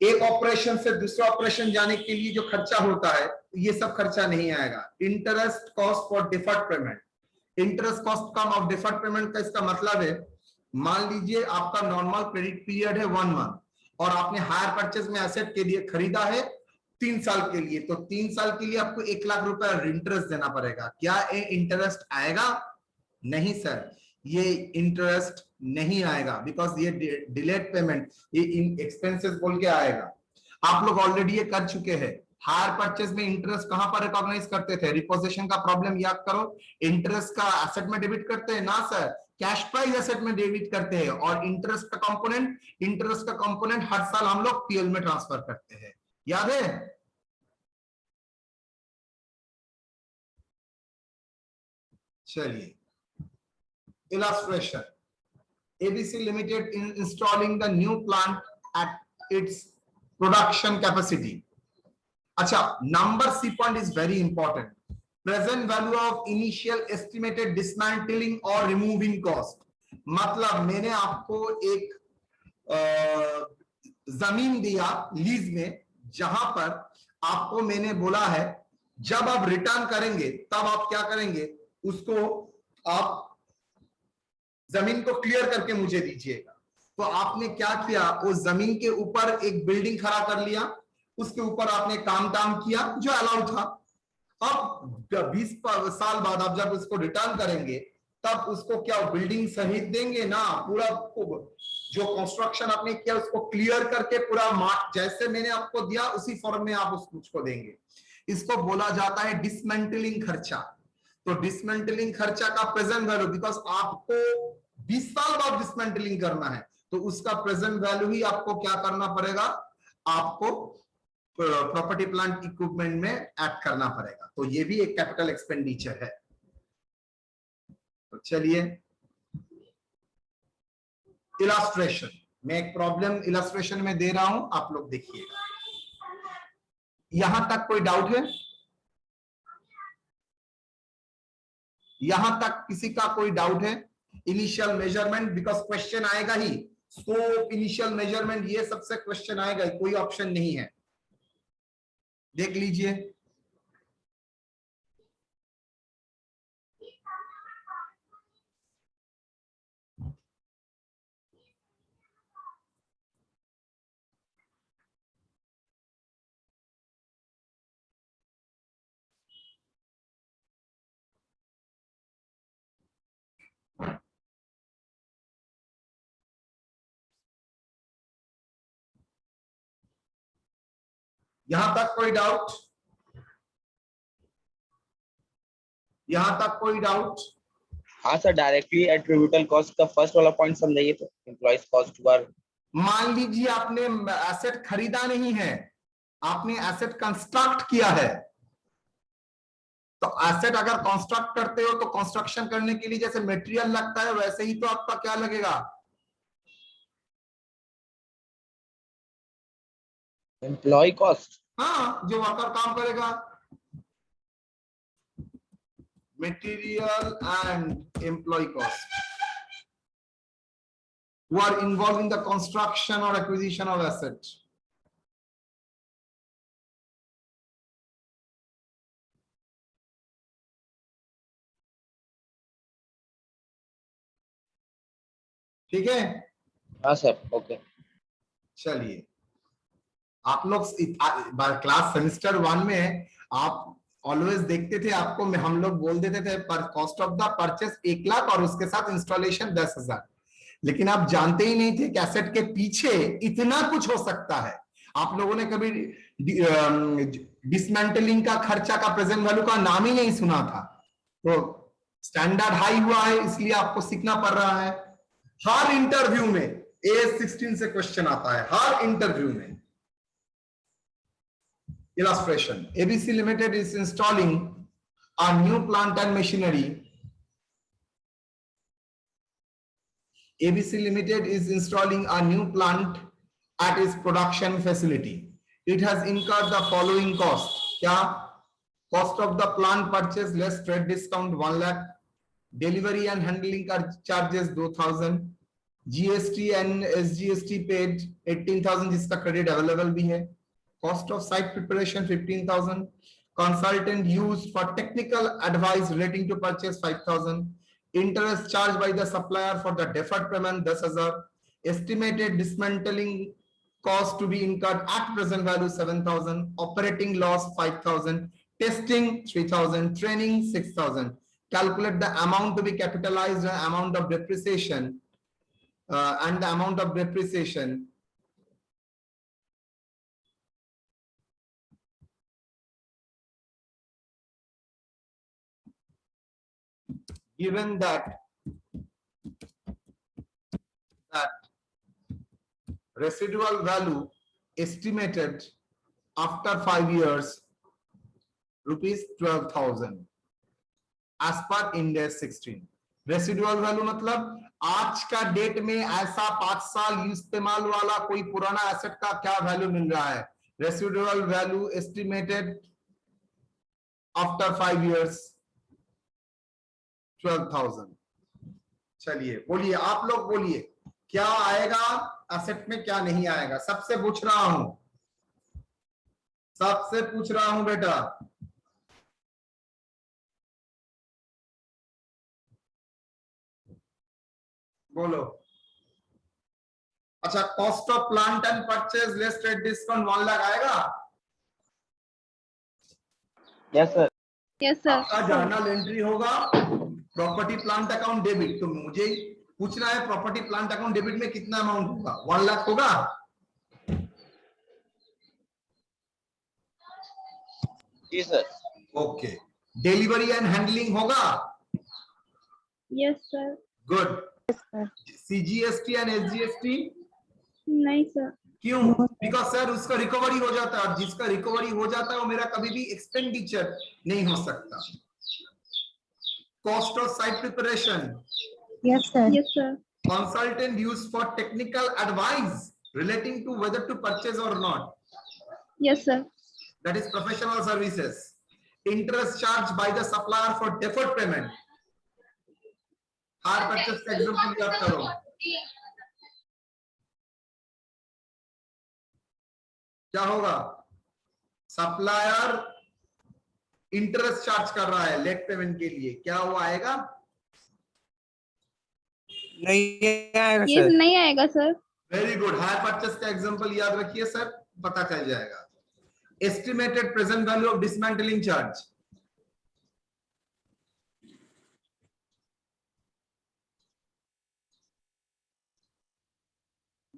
एक ऑपरेशन से दूसरा ऑपरेशन जाने के लिए जो खर्चा होता है, ये सब खर्चा नहीं आएगा। Interest cost for deferred payment, interest cost come of deferred payment का इसका मतलब है, मान लीजिए आपका नॉर्मल क्रेडिट पीरियड है 1 मंथ और आपने हायर परचेज में एसेट के लिए खरीदा है 3 साल के लिए, तो 3 साल के लिए आपको 1 लाख रुपए इंटरेस्ट देना पड़ेगा। क्या ये इंटरेस्ट आएगा? नहीं सर, ये इंटरेस्ट नहीं आएगा, बिकॉज ये डिलेड पेमेंट, ये एक्सपेंसेस बोल के आएगा। आप लोग ऑलरेडी ये कर चुके हैं। हायर परचेज में इंटरेस्ट कहां पर रिकॉग्नाइज करते थे? रिपोजिशन का प्रॉब्लम याद करो, इंटरेस्ट का एसेट में डेबिट करते हैं ना सर, कैश प्राइस एसेट में डेबिट करते हैं, और इंटरेस्ट का कंपोनेंट हर साल हम लोग पीएल में ट्रांसफर करते हैं, याद है? चलिए, illustration. ABC Limited in installing the new plant at its production capacity. अच्छा, number C point is very important. Present value of initial estimated dismantling or removing cost. मतलब मैंने आपको एक जमीन दिया लीज में, जहां पर आपको मैंने बोला है जब आप रिटर्न करेंगे तब आप क्या करेंगे, उसको आप जमीन को क्लियर करके मुझे दीजिएगा। तो आपने क्या किया, उस जमीन के ऊपर एक बिल्डिंग खड़ा कर लिया, उसके ऊपर आपने काम किया जो अलाउ था। अब 20 साल बाद आप जब उसको रिटर्न करेंगे तब उसको क्या बिल्डिंग सहित देंगे ना, पूरा जो कंस्ट्रक्शन आपने किया उसको क्लियर करके पूरा जैसे मैंने आपको दिया उसी फॉर्म में आप उसको देंगे। इसको बोला जाता है डिसमेंटलिंग खर्चा। तो डिसमेंटलिंग खर्चा का प्रेजेंट वैल्यू, बिकॉज आपको 20 साल बाद डिसमेंटलिंग करना है, तो उसका प्रेजेंट वैल्यू ही आपको क्या करना पड़ेगा, आपको प्रॉपर्टी प्लांट इक्विपमेंट में ऐड करना पड़ेगा। तो ये भी एक कैपिटल एक्सपेंडिचर है। तो चलिए, इलस्ट्रेशन, मैं एक प्रॉब्लम इलस्ट्रेशन में दे रहा हूं, आप लोग देखिएगा। यहां तक कोई डाउट है? यहां तक किसी का कोई डाउट है? इनिशियल मेजरमेंट, बिकॉज क्वेश्चन आएगा ही, स्कोप, इनिशियल मेजरमेंट, ये सबसे क्वेश्चन आएगा, कोई ऑप्शन नहीं है। देख लीजिए, यहां तक कोई डाउट? यहां तक कोई डाउट? हाँ सर, डायरेक्टली एट्रीब्यूटल कॉस्ट का फर्स्ट वाला पॉइंट समझाइए तो, एम्प्लॉइज कॉस्ट बार। मान लीजिए आपने एसेट खरीदा नहीं है, आपने एसेट कंस्ट्रक्ट किया है। तो एसेट अगर कंस्ट्रक्ट करते हो तो कंस्ट्रक्शन करने के लिए जैसे मटेरियल लगता है वैसे ही तो आपका क्या लगेगा? Employ cost. हाँ, जो वर्कर काम करेगा। Material and employ cost who are involved in the construction or acquisition of asset. ठीक है, हाँ सर, ओके। चलिए आप लोग क्लास सेमेस्टर 1 में आप ऑलवेज देखते थे, आपको हम लोग बोल देते थे पर cost of the purchase 1 lakh और उसके साथ इंस्टॉलेशन 10,000, लेकिन आप जानते ही नहीं थे कि एसेट के पीछे इतना कुछ हो सकता है। आप लोगों ने कभी डिसमेंटलिंग का खर्चा का प्रेजेंट वैल्यू का नाम ही नहीं सुना था। तो स्टैंडर्ड हाई हुआ है इसलिए आपको सीखना पड़ रहा है। हर इंटरव्यू में AS16 से क्वेश्चन आता है, हर इंटरव्यू में। Illustration: ABC Limited is installing a new plant and machinery. ABC Limited is installing a new plant at its production facility. It has incurred the following cost. क्या? Cost of the plant purchase less trade discount 1 lakh, delivery and handling charges 2,000, GST and SGST paid 18,000 जिसका credit available भी है, cost of site preparation 15,000, consultant used for technical advice relating to purchase 5,000, interest charged by the supplier for the deferred payment 10,000, estimated dismantling cost to be incurred at present value 7,000, operating loss 5,000, testing 3,000, training 6,000. Calculate the amount to be capitalized and amount of depreciation and the amount of depreciation. Given that residual value estimated after 5 years rupees 12,000 as per Ind AS 16. Residual value मतलब आज का date में ऐसा 5 साल इस्तेमाल वाला कोई पुराना एसेट का क्या वैल्यू मिल रहा है। Residual value estimated after 5 years 12,000। चलिए बोलिए, आप लोग बोलिए क्या आएगा एसेट में, क्या नहीं आएगा। सबसे पूछ रहा हूं, सबसे पूछ रहा हूं बेटा। बोलो। अच्छा, cost of plant and purchase less trade discount 1 lakh आएगा? Yes sir. Yes sir. आपका जर्नल एंट्री होगा प्रॉपर्टी प्लांट अकाउंट डेबिट। तो मुझे पूछना है प्रॉपर्टी प्लांट अकाउंट डेबिट में कितना अमाउंट होगा? 1 लाख होगा? जी sir. Okay. Delivery and handling होगा? Yes sir. Good. CGST and SGST? नहीं सर। क्यों? बिकॉज सर उसका रिकवरी हो जाता है, और जिसका रिकवरी हो जाता है वो मेरा कभी भी एक्सपेंडिचर नहीं हो सकता। Cost of site preparation? Yes sir. Yes sir. Consultant used for technical advice relating to whether to purchase or not? Yes sir. That is professional services. Interest charged by the supplier for deferred payment? Hire purchase का example याद करो। क्या होगा? Supplier interest charge कर रहा है late payment के लिए, क्या वो आएगा? नहीं आएगा ये सर। नहीं आएगा sir. Very good. Hire purchase का एग्जांपल याद रखिए सर, पता चल जाएगा। Estimated present value of dismantling charge?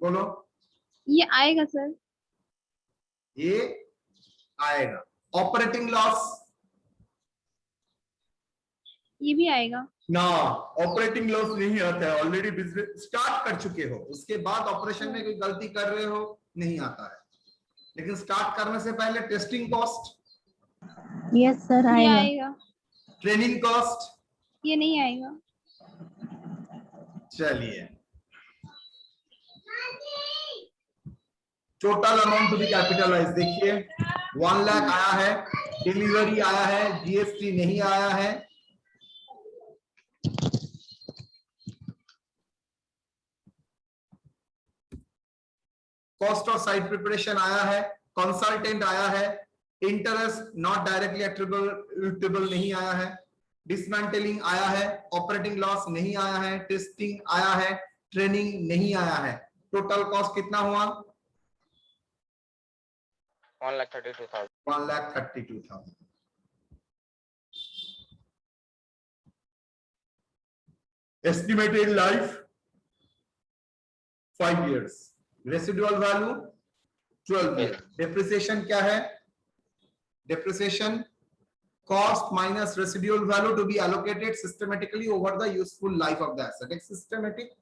बोलो, ये आएगा सर। ये आएगा। ऑपरेटिंग लॉस ये भी आएगा। ना, ऑपरेटिंग लॉस नहीं आता है, ऑलरेडी बिजनेस स्टार्ट कर चुके हो, उसके बाद ऑपरेशन में कोई गलती कर रहे हो नहीं आता है, लेकिन स्टार्ट करने से पहले टेस्टिंग कॉस्ट, यस सर ये आएगा। आएगा। ट्रेनिंग कॉस्ट, ये नहीं आएगा। चलिए, total amount to be capitalise देखिए, 1 लाख आया है, डिलीवरी आया है, जीएसटी नहीं आया है, कॉस्ट ऑफ साइट प्रिपरेशन आया है, कंसल्टेंट आया है, इंटरेस्ट नॉट डायरेक्टली एट्रिब्यूटेबल नहीं आया है, डिसमेंटलिंग आया है, ऑपरेटिंग लॉस नहीं आया है, टेस्टिंग आया है, ट्रेनिंग नहीं आया है। टोटल कॉस्ट कितना हुआ? 1,32,000। 1,32,000। Estimated life 5 years, residual value 12 years, depreciation क्या है? Depreciation cost minus residual value to be allocated systematically over the useful life of the asset, एक systematic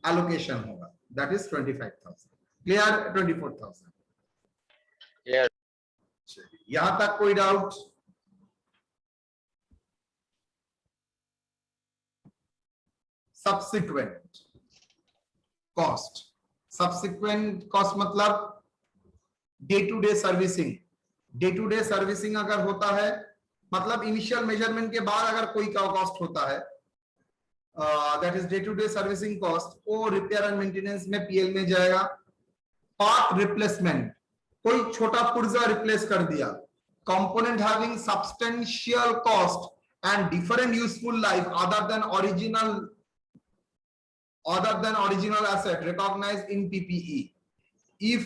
allocation होगा, that is 25,000, clear? 24,000, Clear. यहां तक कोई doubt? Subsequent cost, subsequent cost मतलब day to day servicing. Day to day servicing अगर होता है मतलब इनिशियल मेजरमेंट के बाद अगर कोई का कॉस्ट होता है, that is day to day servicing cost, वो रिपेयर एंड मेंटेनेंस में पीएल में जाएगा। पार्ट रिप्लेसमेंट, कोई छोटा पुर्जा रिप्लेस कर दिया, component having substantial cost and different useful life other then original asset recognized in PPE if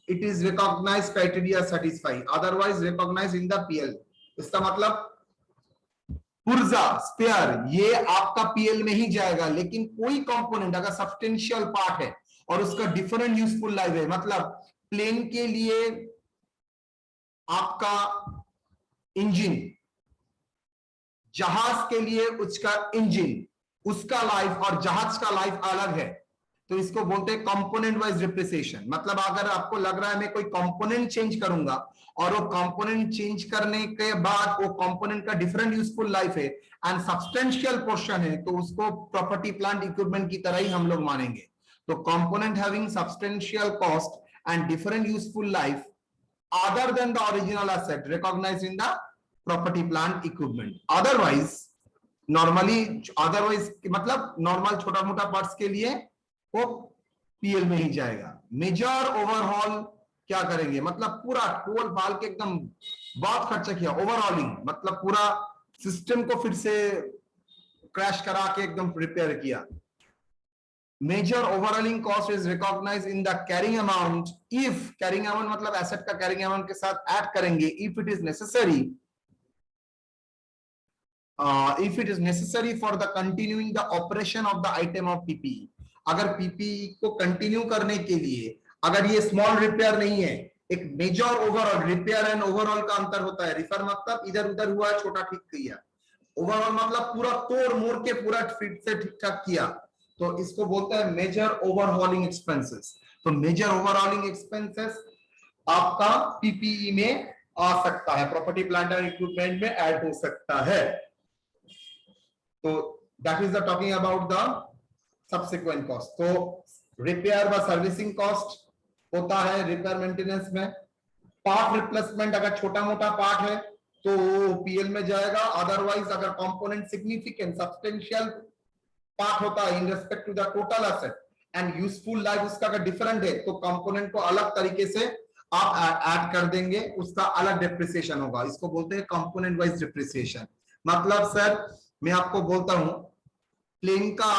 it is recognized criteria satisfy, otherwise recognized in the PL। इसका मतलब पुर्जा स्पेयर ये आपका पीएल में ही जाएगा, लेकिन कोई कंपोनेंट अगर सब्सटेंशियल पार्ट है और उसका डिफरेंट यूजफुल लाइफ है, मतलब प्लेन के लिए आपका इंजन, जहाज के लिए उसका इंजन, उसका लाइफ और जहाज का लाइफ अलग है, तो इसको बोलते हैं कंपोनेंट वाइज डिप्रिसिएशन। मतलब अगर आपको लग रहा है मैं कोई कंपोनेंट चेंज करूंगा और वो कंपोनेंट चेंज करने के बाद वो कंपोनेंट का डिफरेंट यूजफुल लाइफ है एंड सब्सटेंशियल पोर्शन है, तो उसको प्रॉपर्टी प्लांट इक्विपमेंट की तरह ही हम लोग मानेंगे। तो component having substantial cost and different useful life other than the original asset recognised in the property plant equipment. Otherwise मतलब नॉर्मल छोटा मोटा पार्ट्स के लिए वो पीएल में ही जाएगा। मेजर ओवरहॉल क्या करेंगे, मतलब पूरा टोल बाल के एकदम बहुत खर्चा किया, ओवरऑलिंग मतलब पूरा सिस्टम को फिर से क्रैश करा के एकदम रिपेयर किया। Major overhauling cost is recognised in the carrying amount if, carrying amount मतलब एसेट का कैरिंग अमाउंट के साथ ऐड करेंगे, if it is necessary for the continuing the operation of the item of PPE। अगर PPE को continue करने के लिए, अगर ये स्मॉल रिपेयर नहीं है, एक major overhaul, repair and overhaul का अंतर होता है। रिपेयर मतलब इधर उधर हुआ, छोटा ठीक किया, ओवरऑल मतलब पूरा तोड़ मोड़ के पूरा फिट से ठीक ठाक किया, तो इसको बोलते हैं मेजर ओवरहॉलिंग एक्सपेंसेस। तो मेजर ओवरहॉलिंग एक्सपेंसेस आपका PPE में आ सकता है, प्रॉपर्टी प्लांट एंड इक्विपमेंट में ऐड हो सकता है। तो that is the talking about the subsequent cost. तो रिपेयर व सर्विसिंग कॉस्ट होता है रिपेयर मेंटेनेंस में। पार्ट रिप्लेसमेंट अगर छोटा मोटा पार्ट है तो पीएल में जाएगा, अदरवाइज अगर कंपोनेंट सिग्निफिकेंट सब्सटेंशियल पार्ट होता है in respect to the total asset and useful life उसका अगर डिफरेंट है, तो कंपोनेंट को अलग तरीके से आप ऐड कर देंगे, उसका अलग डिप्रिसिएशन होगा। इसको बोलते हैं कंपोनेंट वाइज डिप्रिसिएशन। मतलब सर मैं आपको बोलता हूं, प्लेन का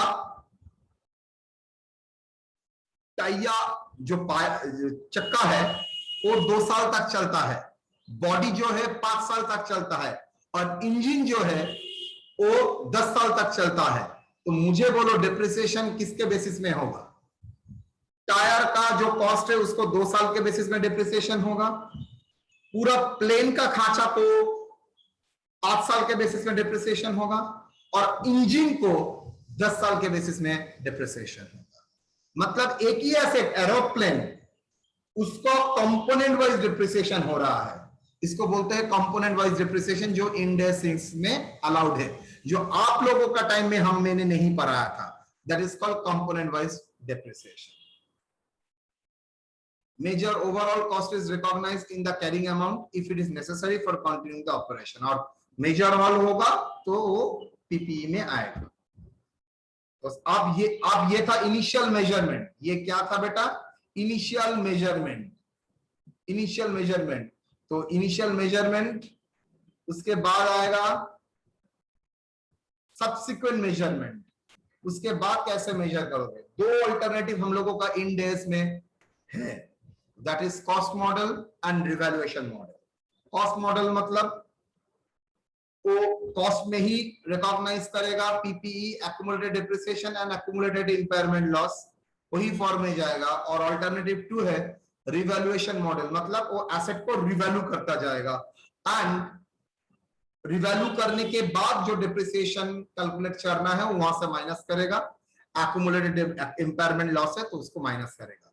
टाइया जो चक्का है वो 2 साल तक चलता है, बॉडी जो है 5 साल तक चलता है, और इंजन जो है वो 10 साल तक चलता है। तो मुझे बोलो डिप्रिसिएशन किसके बेसिस में होगा? टायर का जो कॉस्ट है उसको 2 साल के बेसिस में डिप्रिसिएशन होगा, पूरा प्लेन का खांचा को 5 साल के बेसिस में डिप्रिसिएशन होगा, और इंजन को 10 साल के बेसिस में डिप्रिसिएशन होगा। मतलब एक ही एसेट एरोप्लेन, उसको कंपोनेंट वाइज डिप्रिसिएशन हो रहा है, इसको बोलते हैं कंपोनेंट वाइज डिप्रिसिएशन, जो इंड एस में अलाउड है, जो आप लोगों का टाइम में मैंने नहीं पढ़ाया था, that is called component wise depreciation. Major overall cost is recognized in the carrying amount if it is necessary for continuing the operation, और मेजर हॉल होगा तो वो पीपीई में आएगा। तो अब ये था इनिशियल मेजरमेंट। ये क्या था बेटा? Initial measurement. इनिशियल मेजरमेंट, तो इनिशियल मेजरमेंट, उसके बाद आएगा सब्सिक्वेंट मेजरमेंट। उसके बाद कैसे मेजर करोगे? 2 अल्टरनेटिव हम लोगों का इन डेज में है, that is cost model and revaluation model. Cost model मतलब वो कॉस्ट में ही रिकॉग्नाइज करेगा PPE, accumulated depreciation and accumulated impairment loss, वही फॉर्म में जाएगा। और अल्टरनेटिव 2 है रिवैल्यूएशन मॉडल, मतलब वो एसेट को रिवैल्यू करता जाएगा एंड रिवैल्यू करने के बाद जो डिप्रिसिएशन कैलकुलेट करना है वो वहां से माइनस करेगा। एक्यूमुलेटेड इंपायरमेंट लॉस है तो उसको माइनस करेगा।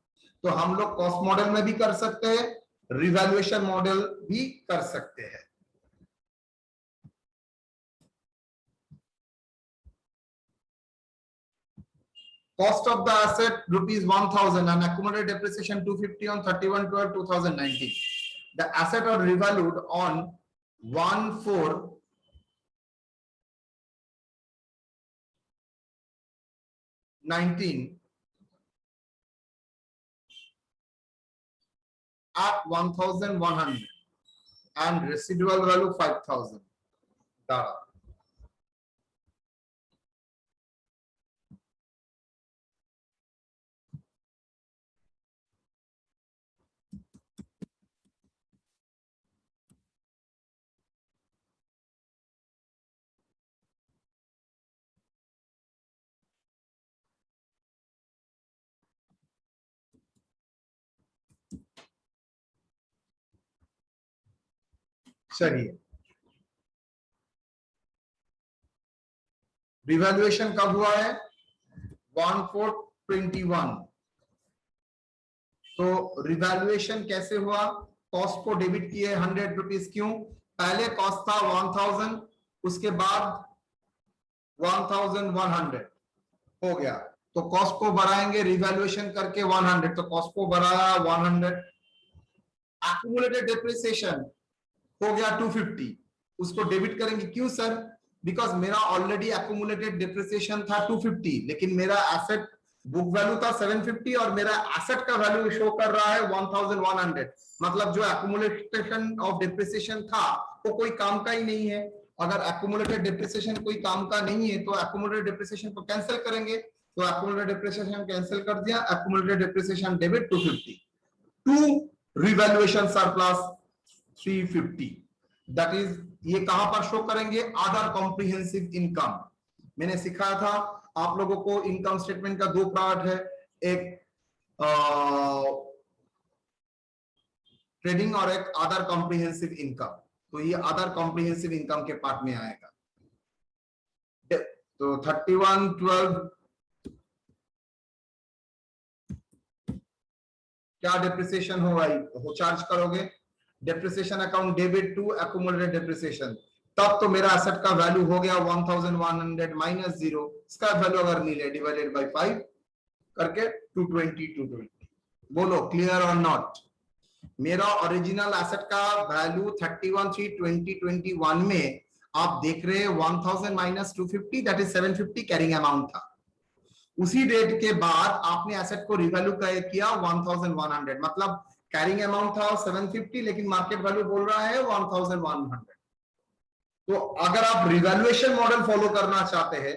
तो हम लोग कॉस्ट मॉडल में भी कर सकते हैं, रिवैल्यूएशन मॉडल भी कर सकते हैं। Cost of the asset ₹1,000 and accumulated depreciation 250 on 31/12/2019. The asset are revalued on 1/4/19 at 1,100 and residual value 5,000. चलिए, रिवैल्यूएशन कब हुआ है? 1/4/21। तो रिवैल्यूएशन कैसे हुआ? कॉस्ट को डेबिट किए 100 रुपीज। क्यों? पहले कॉस्ट था 1000, उसके बाद 1100 हो गया, तो कॉस्ट को बढ़ाएंगे रिवैल्यूएशन करके 100, तो कॉस्ट को बढ़ाया 100। एक्यूमुलेटेड डिप्रिसिएशन हो गया 250, उसको डेबिट करेंगे। क्यों सर? बिकॉज मेरा ऑलरेडी एक्यूमुलेटेड डिप्रिसिएशन था 250, लेकिन मेरा एसेट बुक वैल्यू था 750 और मेरा एसेट का वैल्यू शो कर रहा है 1100। मतलब जो एक्यूमुलेशन ऑफ डिप्रिसिएशन था वो कोई काम का ही नहीं है। अगर एक्यूमुलेटेड डिप्रिसिएशन कोई काम का नहीं है तो एक्यूमुलेटेड डिप्रिसिएशन को कैंसिल करेंगे, तो एक्यूमुलेटेड डिप्रिसिएशन कैंसिल कर दिया, accumulated depreciation debit 250 to revaluation surplus 350। That is, ये कहां पर शो करेंगे? Other comprehensive income. मैंने सिखाया था आप लोगों को इनकम स्टेटमेंट का 2 पार्ट है, एक ट्रेडिंग और एक अदर कॉम्प्रिहेंसिव इनकम। तो ये अदर कॉम्प्रिहेंसिव इनकम के पार्ट में आएगा। तो 31/12 क्या डिप्रिसिएशन होगा? हो चार्ज करोगे depreciation account debit to accumulated depreciation, तब तो मेरा एसेट का वैल्यू हो गया 1100 माइनस 0, इसका वैल्यू अगर नील है डिवाइडेड बाय 5 करके 220। बोलो क्लियर और नॉट? मेरा ओरिजिनल एसेट का वैल्यू 31/3/2021 में आप देख रहे हैं 1000 minus 250, that is 750 carrying amount था। उसी डेट के बाद आपने एसेट को रिवैल्यू किया 1100, मतलब कैरिंग अमाउंट था 750 लेकिन मार्केट वैल्यू बोल रहा है 1100। तो अगर आप रिवैल्यूएशन मॉडल फॉलो करना चाहते हैं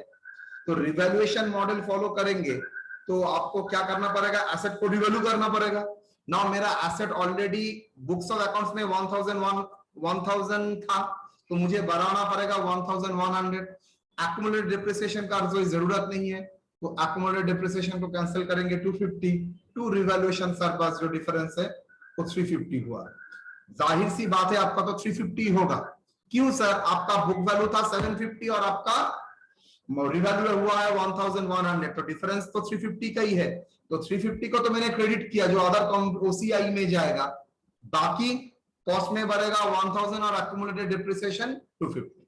तो रिवैल्यूएशन मॉडल फॉलो करेंगे तो आपको क्या करना पड़ेगा? एसेट को रिवैल्यू करना पड़ेगा। नाउ मेरा asset already books of accounts में 1000 था, तो मुझे बढ़ाना पड़ेगा 1100। एक्यूमुलेटेड डिप्रिसिएशन का कोई जरूरत नहीं है, तो एक्यूमुलेटेड डिप्रिसिएशन को कैंसिल करेंगे 250 टू रिवैल्यूएशन सरप्लस जो डिफरेंस है वो 350 हुआ। जाहिर सी बात है आपका तो 350 होगा। क्यों सर? आपका बुक वैल्यू था 750 और आपका रिवैल्यू हुआ है 1100, तो डिफरेंस तो 350 का ही है। तो 350 को तो मैंने क्रेडिट किया जो अदर ओसीआई में जाएगा, बाकी कॉस्ट में बढ़ेगा 1000 और एक्यूमुलेटेड डिप्रिसिएशन 250।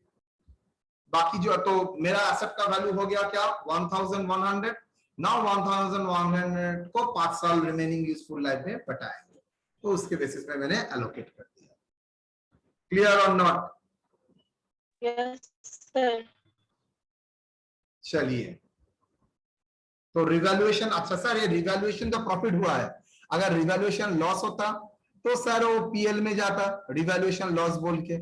बाकी जो तो मेरा एसेट का वैल्यू हो गया क्या 1100। नाउ 1100 को 5 साल रिमेनिंग यूजफुल लाइफ में बटाएंगे, तो उसके बेसिस पे मैंने एलोकेट कर दिया। क्लियर और नॉट? Yes sir. चलिए, तो रिवैल्यूएशन, अच्छा सर ये रिवैल्यूएशन तो प्रॉफिट हुआ है, अगर रिवैल्यूएशन लॉस होता तो सर वो पीएल में जाता, रिवैल्यूएशन लॉस बोल के।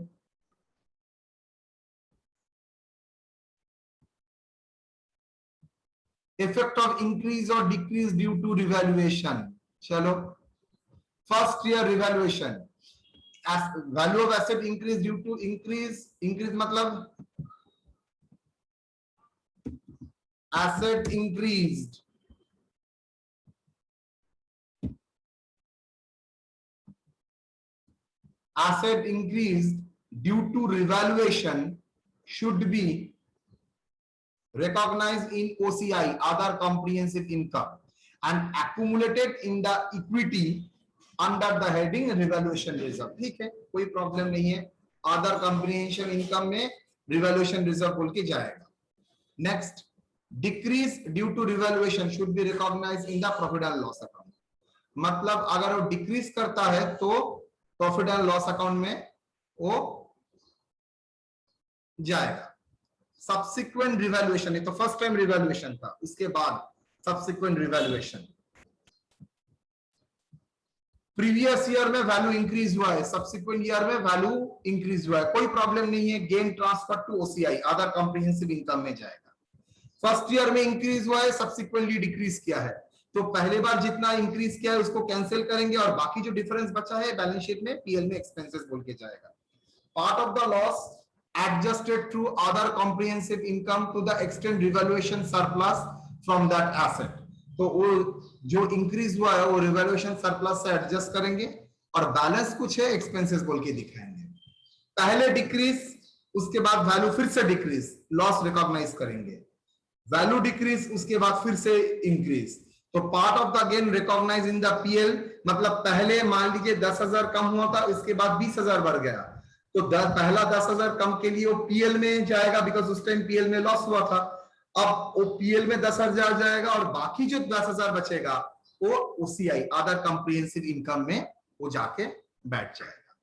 इफेक्ट ऑफ इंक्रीज और डिक्रीज ड्यू टू रिवैल्यूएशन। चलो, first year revaluation, value of asset increase due to increase मतलब asset increased due to revaluation should be recognized in OCI, other comprehensive income, and accumulated in the equity under the heading revaluation reserve। ठीक है, कोई problem नहीं है, other comprehensive income में revaluation reserve बोल के जाएगा। Next, decrease due to revaluation should be recognised in the profit and loss account. मतलब अगर वो डिक्रीज करता है तो प्रॉफिट एंड लॉस अकाउंट में वो जाएगा। सब्सिक्वेंट रिवैल्यूएशन, ये तो फर्स्ट टाइम रिवैल्यूएशन था, उसके बाद सब्सिक्वेंट रिवैल्यूएशन। प्रीवियस ईयर में वैल्यू इंक्रीज हुआ है, सब्सिक्वेंट ईयर में वैल्यू इंक्रीज हुआ है, कोई प्रॉब्लम नहीं है, gain transfer to OCI, other comprehensive income में जाएगा। फर्स्ट ईयर में इंक्रीज हुआ है, सब्सिक्वेंटली डिक्रीज किया है, तो पहले बार जितना इंक्रीज किया है उसको कैंसिल करेंगे और बाकी जो डिफरेंस बचा है बैलेंस शीट में पीएल में एक्सपेंसेस बोल के जाएगा। Part of the loss adjusted through other comprehensive income to the extent revaluation surplus from that asset. तो वो जो इंक्रीज हुआ है वो रिवैल्यूएशन सरप्लस से एडजस्ट करेंगे और बैलेंस कुछ है एक्सपेंसेस बोल के दिखाएंगे। पहले डिक्रीज, उसके बाद वैल्यू फिर से डिक्रीज, लॉस रिकॉग्नाइज करेंगे, वैल्यू डिक्रीज, उसके बाद फिर से इंक्रीज। तो part of the gain recognise in the PL, मतलब पहले मान लीजिए 10,000 कम हुआ था, इसके बाद 20,000 बढ़ गया, तो पहला 10,000 कम के लिए वो पीएल में जाएगा, बिकॉज उस टाइम पीएल में लॉस हुआ था। अब वो पीएल में 10,000 जाएगा और बाकी जो 10,000 बचेगा वो ओसीआई, अदर कॉम्प्रिहेंसिव इनकम में वो जाके बैठ जाएगा।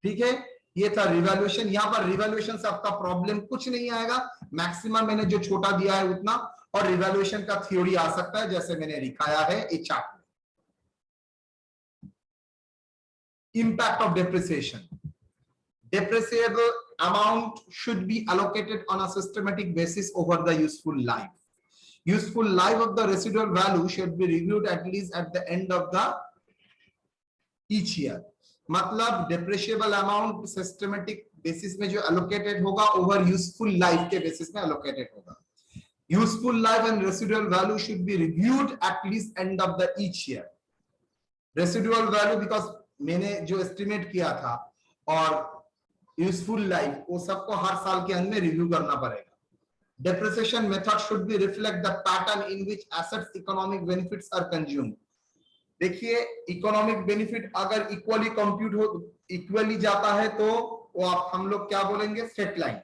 ठीक है, ये था रिवैल्यूएशन। यहां पर रिवैल्यूएशन से आपका प्रॉब्लम कुछ नहीं आएगा, मैक्सिमम मैंने जो छोटा दिया है उतना, और रिवैल्यूएशन का थ्योरी आ सकता है जैसे मैंने दिखाया है इस चार्ट में। Impact of depreciation, depreciable amount should be allocated on a systematic basis over the useful life. Useful life of the residual value should be reviewed at least at the end of the each year. मतलब depreciable amount systematic basis में जो allocated होगा over useful life के basis में allocated होगा। Useful life and residual value should be reviewed at least end of the each year. Residual value because मैंने जो estimate किया था और यूजफुल लाइफ वो सबको हर साल के अंत में रिव्यू करना पड़ेगा। Depreciation method should be reflect the pattern in which assets economic benefits are consumed. देखिए, इकोनॉमिक बेनिफिट अगर इक्वली कंप्यूट हो, इक्वली जाता है तो वो आप हम लोग क्या बोलेंगे, स्ट्रेट लाइन।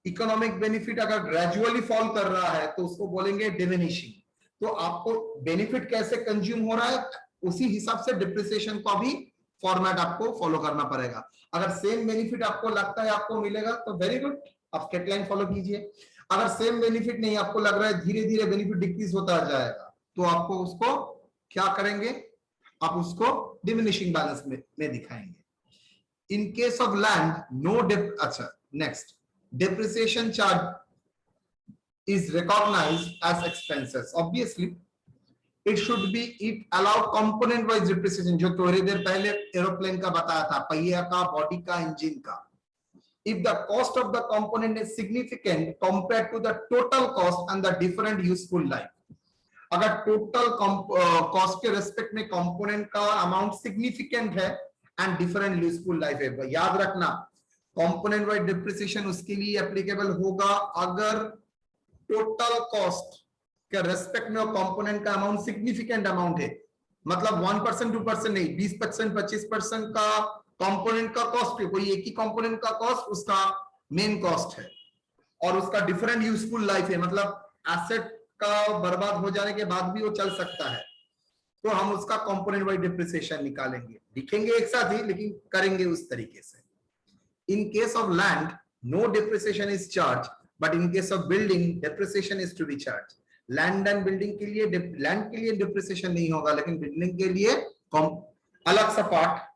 इकोनॉमिक बेनिफिट अगर ग्रेजुअली फॉल कर रहा है तो उसको बोलेंगे डिमिनिशिंग। तो आपको बेनिफिट कैसे कंज्यूम हो रहा है उसी हिसाब से डिप्रिसिएशन का भी फॉर्मेट आपको फॉलो करना पड़ेगा। अगर सेम बेनिफिट आपको लगता है आपको मिलेगा तो वेरी गुड, आप स्ट्रेट लाइन फॉलो कीजिए। अगर सेम बेनिफिट नहीं, आपको लग रहा है धीरे धीरे बेनिफिट डिक्रीज होता जाएगा, तो आपको उसको क्या करेंगे, आप उसको डिमिनिशिंग बैलेंस में दिखाएंगे। In case of land no अच्छा next, depreciation charge is recognized as expenses. Obviously it should be, it allow component wise depreciation, जो थोड़ी देर पहले एरोप्लेन का बताया था, पहिया का, बॉडी का, इंजन का। If the cost of the component is significant compared to the total cost and the different useful life, अगर टोटल कॉस्ट के रेस्पेक्ट में कंपोनेंट का अमाउंट सिग्निफिकेंट है एंड डिफरेंट यूजफुल लाइफ है। याद रखना कंपोनेंट वाइज डिप्रिसिएशन उसके लिए एप्लीकेबल होगा अगर टोटल कॉस्ट के रेस्पेक्ट में कंपोनेंट का अमाउंट सिग्निफिकेंट अमाउंट है, मतलब 1% 2% नहीं, 20% 25% का कंपोनेंट का कॉस्ट है, कोई एक ही कंपोनेंट का कॉस्ट उसका मेन कॉस्ट है और उसका डिफरेंट यूजफुल लाइफ है, मतलब एसेट का बर्बाद हो जाने के बाद भी वो चल सकता है, तो हम उसका कंपोनेंट वाइज डिप्रिसिएशन निकालेंगे, लिखेंगे एक साथ ही लेकिन करेंगे उस तरीके से। In case of land no depreciation is charge, but in case of building depreciation is to be charge. Land and building के लिए, लैंड के लिए डिप्रिसिएशन नहीं होगा लेकिन बिल्डिंग के लिए अलग सा पार्ट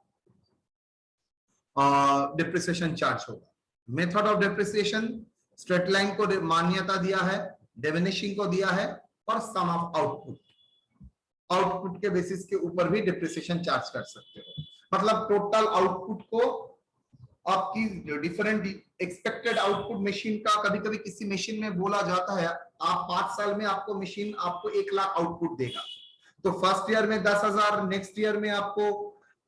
डिप्रिसिएशन चार्ज होगा। Method of depreciation, straight line को मान्यता दिया है, डिमिनिशिंग को दिया है और सम ऑफ आउटपुट, आउटपुट के बेसिस के ऊपर भी डिप्रिसिएशन चार्ज कर सकते हो। मतलब टोटल आउटपुट को आपकी डिफरेंट एक्सपेक्टेड आउटपुट मशीन का, कभी कभी किसी मशीन में बोला जाता है आप 5 साल में आपको मशीन आपको 1 लाख आउटपुट देगा, तो फर्स्ट ईयर में 10,000, नेक्स्ट ईयर में आपको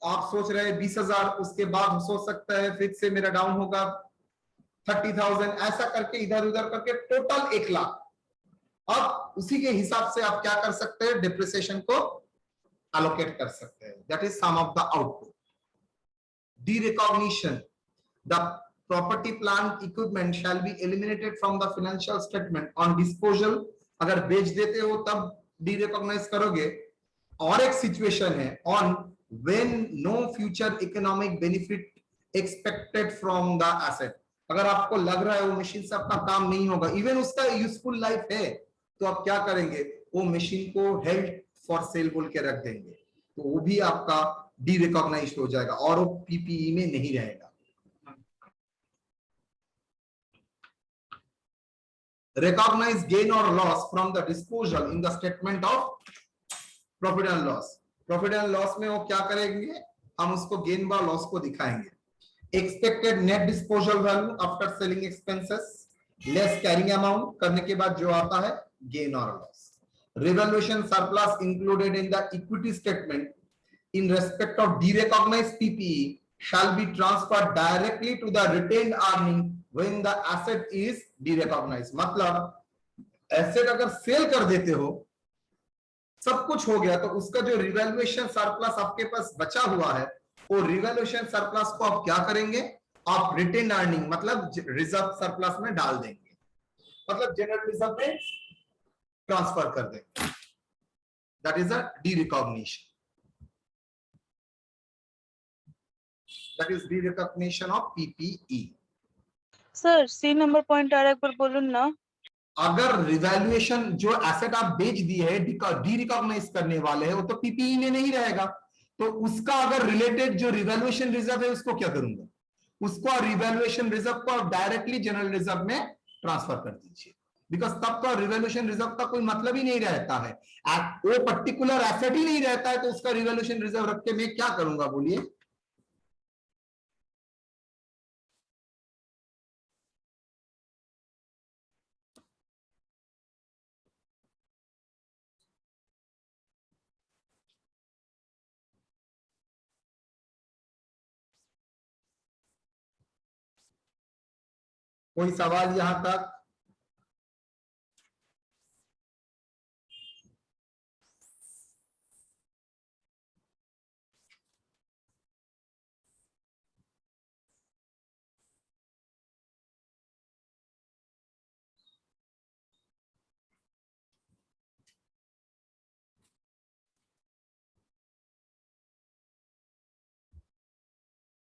आप सोच रहे हैं 20,000, उसके बाद हो सकता है फिर से मेरा डाउन होगा 30,000, ऐसा करके इधर उधर करके टोटल 1 लाख। अब उसी के हिसाब से आप क्या कर सकते हैं, डिप्रिसिएशन को अलोकेट कर सकते हैं, that is sum of the output. Derecognition, the property plant equipment shall be eliminated from the financial statement on disposal। अगर बेच देते हो तब डीरिकॉग्नाइज करोगे। और एक सिचुएशन है on when no future economic benefit expected from the asset। अगर आपको लग रहा है वो मशीन से आपका काम नहीं होगा, इवन उसका यूजफुल लाइफ है, तो आप क्या करेंगे, वो मशीन को हेल्ड फॉर सेल बोल के रख देंगे, तो वो भी आपका डीरिकॉग्नाइज हो जाएगा और वो पीपीई में नहीं रहेगा। Recognize gain or loss from the disposal in the statement of profit and loss। Profit and loss में वो क्या करेंगे, हम उसको गेन व लॉस को दिखाएंगे। Expected net disposal value after selling expenses less carrying amount करने के बाद जो आता है गेन और loss. Revaluation surplus included in the equity statement in respect of derecognized PPE shall be transferred directly to the retained earning when the asset is derecognized। मतलब asset अगर cell कर देते हो, सब कुछ हो गया, तो उसका जो रिवैल्यूएशन सरप्लस आपके पास बचा हुआ है, वो रिवैल्यूएशन सरप्लस को आप क्या करेंगे, आप रिटेन अर्निंग मतलब रिजर्व सरप्लस में डाल देंगे, मतलब जनरल रिजर्व में ट्रांसफर कर देंगे। That is a derecognition, that is derecognition of PPE। Sir C number point आ रहा है, एक बार बोलूं ना। अगर रिवैल्यूएशन जो एसेट आप बेच दिए है डीरिकॉग्नाइज करने वाले हैं, वो तो पीपीई में नहीं रहेगा, तो उसका अगर रिलेटेड जो रिवैल्यूएशन रिजर्व है उसको क्या करूंगा, उसको रिवैल्यूएशन रिजर्व को डायरेक्टली जनरल रिजर्व में ट्रांसफर कर दीजिए, बिकॉज तब तो रिवैल्यूएशन रिजर्व का कोई मतलब ही नहीं रहता है, वो पर्टिकुलर एसेट ही नहीं रहता है, तो उसका रिवैल्यूएशन रिजर्व रख के मैं क्या करूंगा बोलिए। कोई सवाल यहां तक?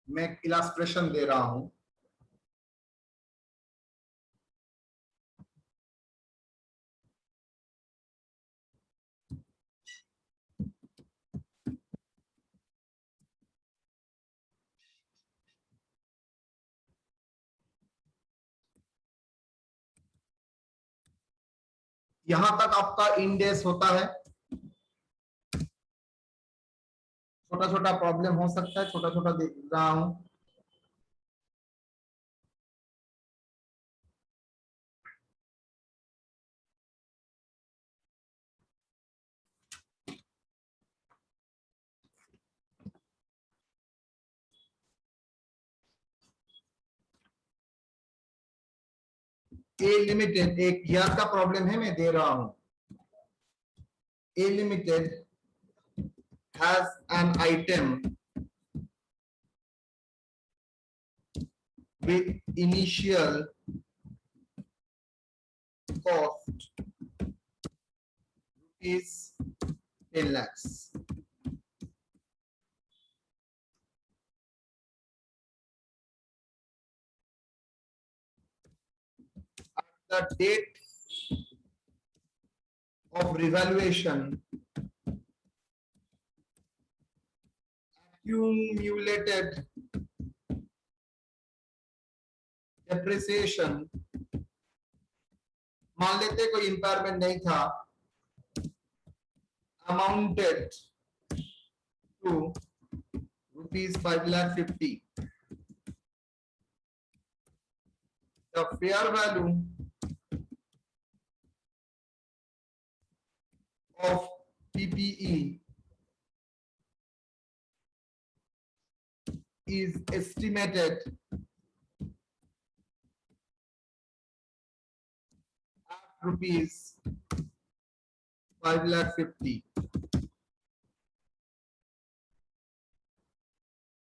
मैं इलास्ट्रेशन दे रहा हूं, यहां तक आपका इंडेस होता है, छोटा छोटा प्रॉब्लम हो सकता है, छोटा छोटा देख रहा हूं। ए लिमिटेड, एक ईयर का प्रॉब्लम है, मैं दे रहा हूं. ए limited has an item with initial cost is 10 lakhs. At the date of revaluation, accumulated depreciation, मान लेते कोई impairment नहीं था, amounted to rupees 5,50,000. The fair value of PPE is estimated at rupees 5,50,000.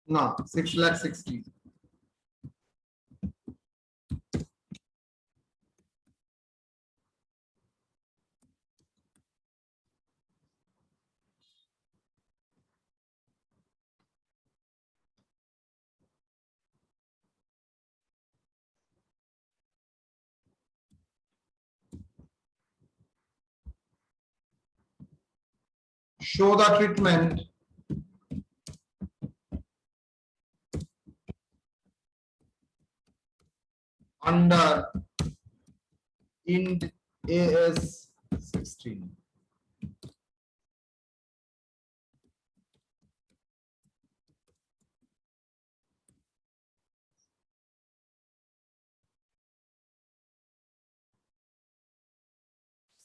No, 6,60,000. Show the treatment under Ind AS 16.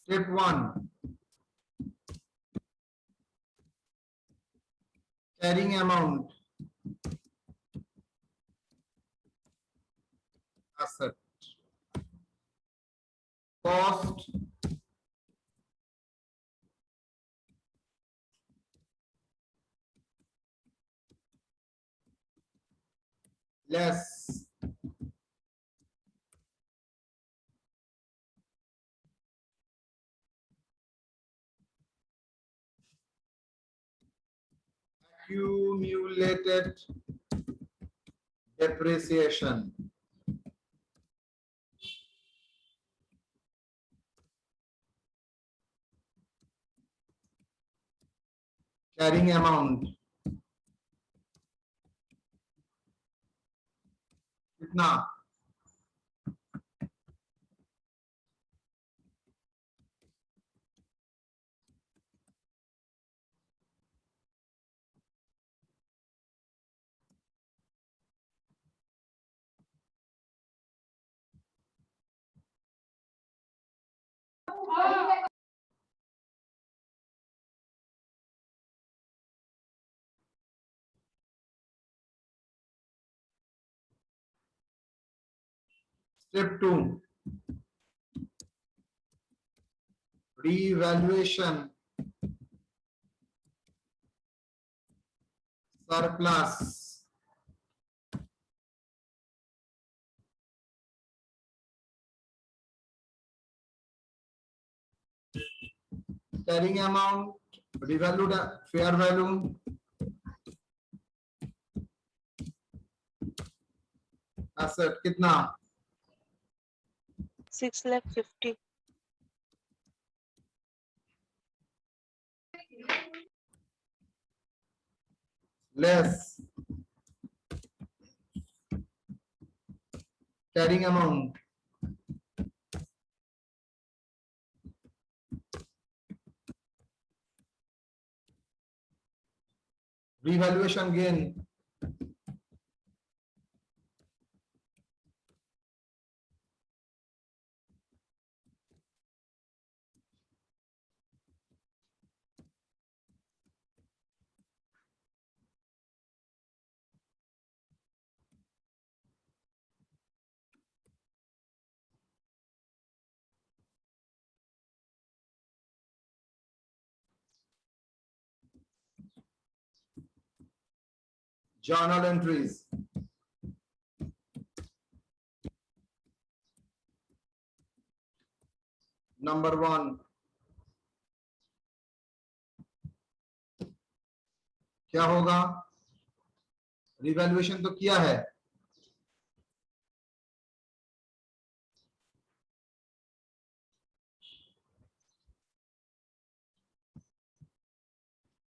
Step 1, carrying amount, asset, cost, less accumulated depreciation. Carrying amount कितना? Step 2, revaluation surplus. Carrying amount, revalued fair value, asset कितना? 6,50,000. Less carrying amount, revaluation gain, journal entries. Number 1, क्या होगा? Revaluation तो किया है,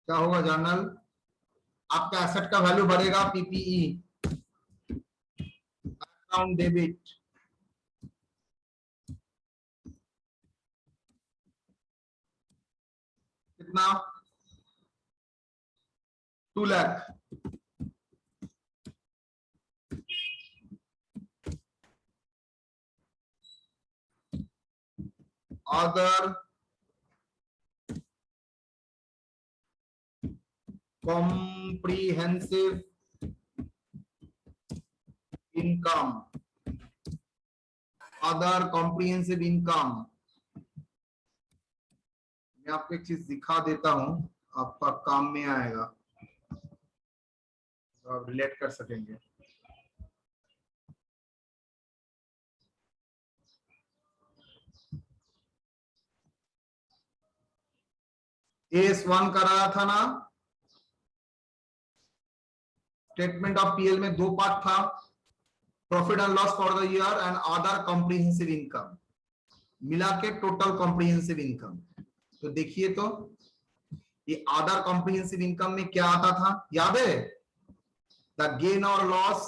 क्या होगा journal? आपका एसेट का वैल्यू बढ़ेगा, पीपीई अकाउंट डेबिट कितना? 2 lakh. Other comprehensive income, other comprehensive income. मैं आपको एक चीज दिखा देता हूं, आपका काम में आएगा, तो आप रिलेट कर सकेंगे। AS1 कराया था ना, स्टेटमेंट ऑफ पीएल में 2 पार्ट था, profit and loss for the year and other comprehensive income, मिला के टोटल कॉम्प्रिहेंसिव इनकम। तो देखिए, तो ये अदर कॉम्प्रिहेंसिव इनकम में क्या आता था, याद है? द गेन और loss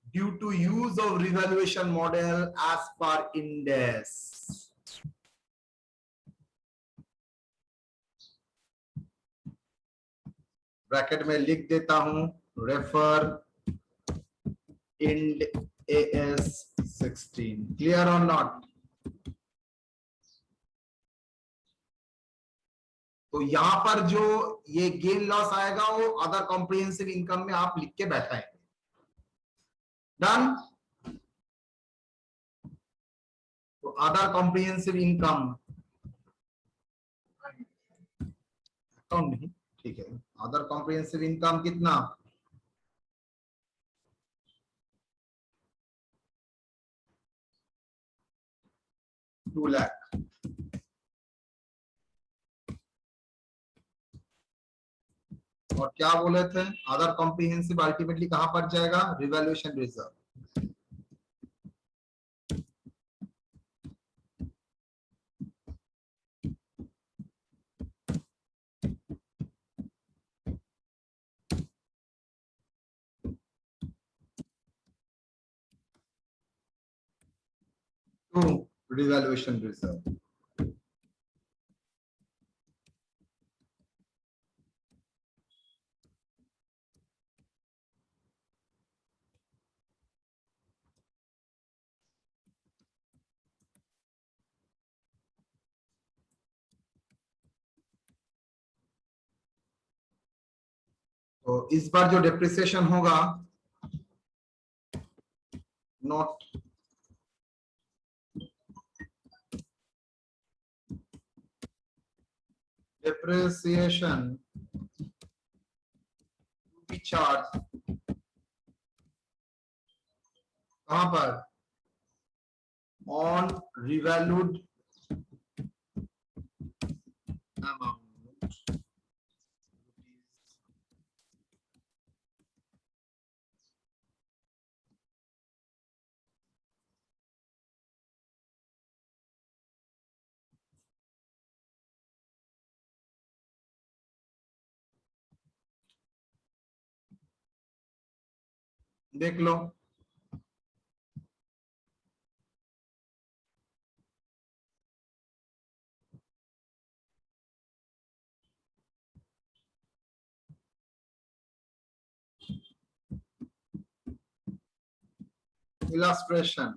due to use of revaluation model as पर Ind AS। ब्रैकेट में लिख देता हूं, रेफर Ind AS 16। क्लियर और नॉट? तो यहां पर जो ये गेन लॉस आएगा वो अदर कॉम्प्रिहेंसिव इनकम में आप लिख के बैठाएंगे। डन? तो अदर कॉम्प्रिहेंसिव इनकम, अकाउंट नहीं, ठीक है, अदर कॉम्प्रिहेंसिव इनकम कितना? 2 लाख। और क्या बोले थे? अदर कॉम्प्रिहेंसिव अल्टीमेटली कहां पर जाएगा? Revaluation reserve. to revaluation reserve. तो इस बार जो डेप्रिसिएशन होगा, note depreciation to be charged कहां पर? on revalued amount। देख लो, illustration।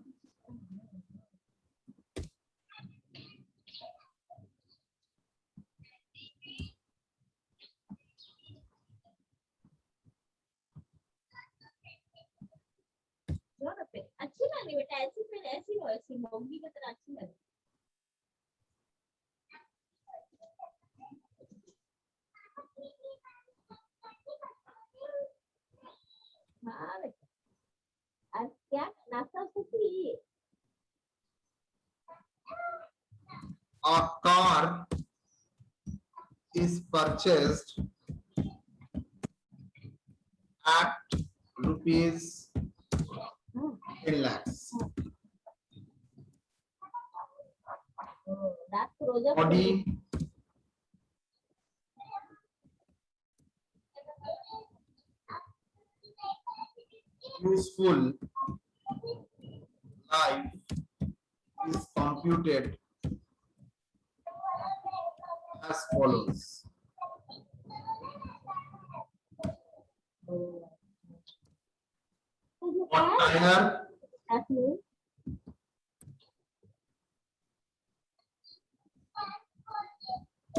अच्छी लगी बेटा, ऐसी फिर ऐसी हो, ऐसी मोंगी की तरह अच्छी लगी। हाँ बेटा, आज क्या नाश्ता सीखी? A car is purchased at rupees 10 lakhs. रात को रोजा Body useful life is computed as follows. One tire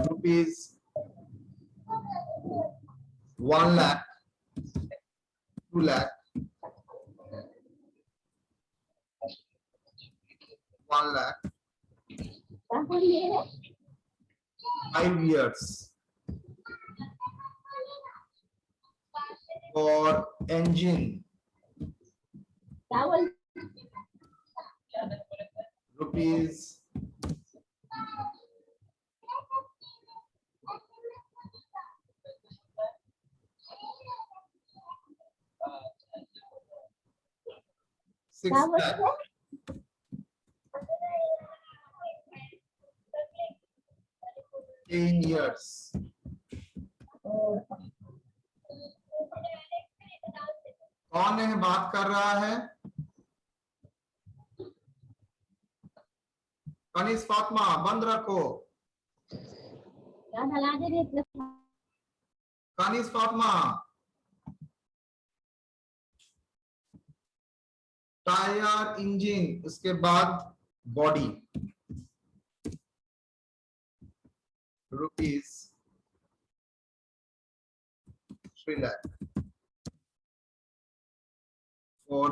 rupees 1 lakh, 2 lakh, 1 lakh, 5 years for engine rupees 6 lakh, 10 years कौन है बात कर रहा है? कनिस फातिमा बंद रखो। कनिस फातिमा, टायर, इंजन, उसके बाद body rupees 3 lakh for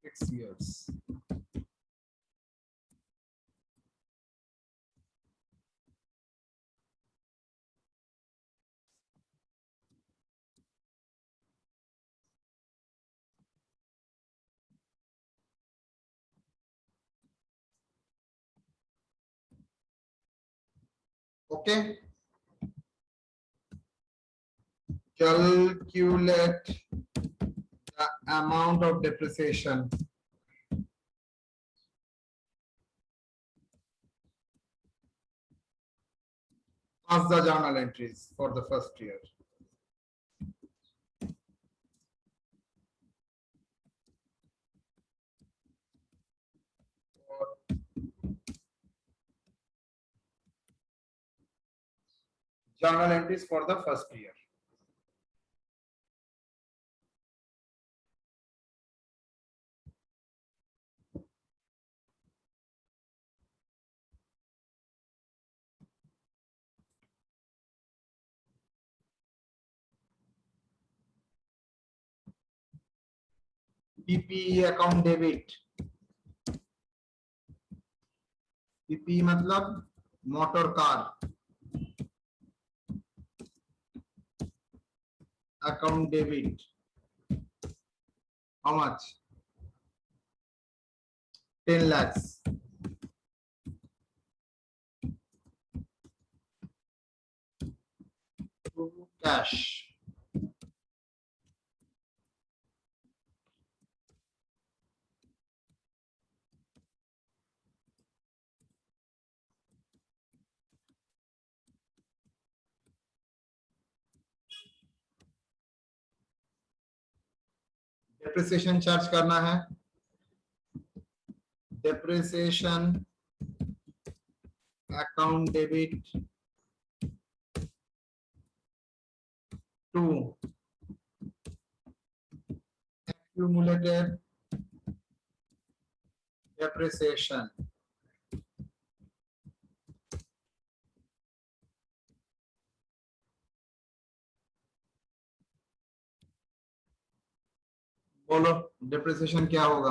6 years. Okay. Calculate the amount of depreciation as the journal entries for the first year. Journal entries for the first year. PPE account debit. PPE मतलब motor car account debit. How much? 10 lakhs. Cash. Depreciation charge करना है। Depreciation account debit to accumulated depreciation बोलो depreciation क्या होगा?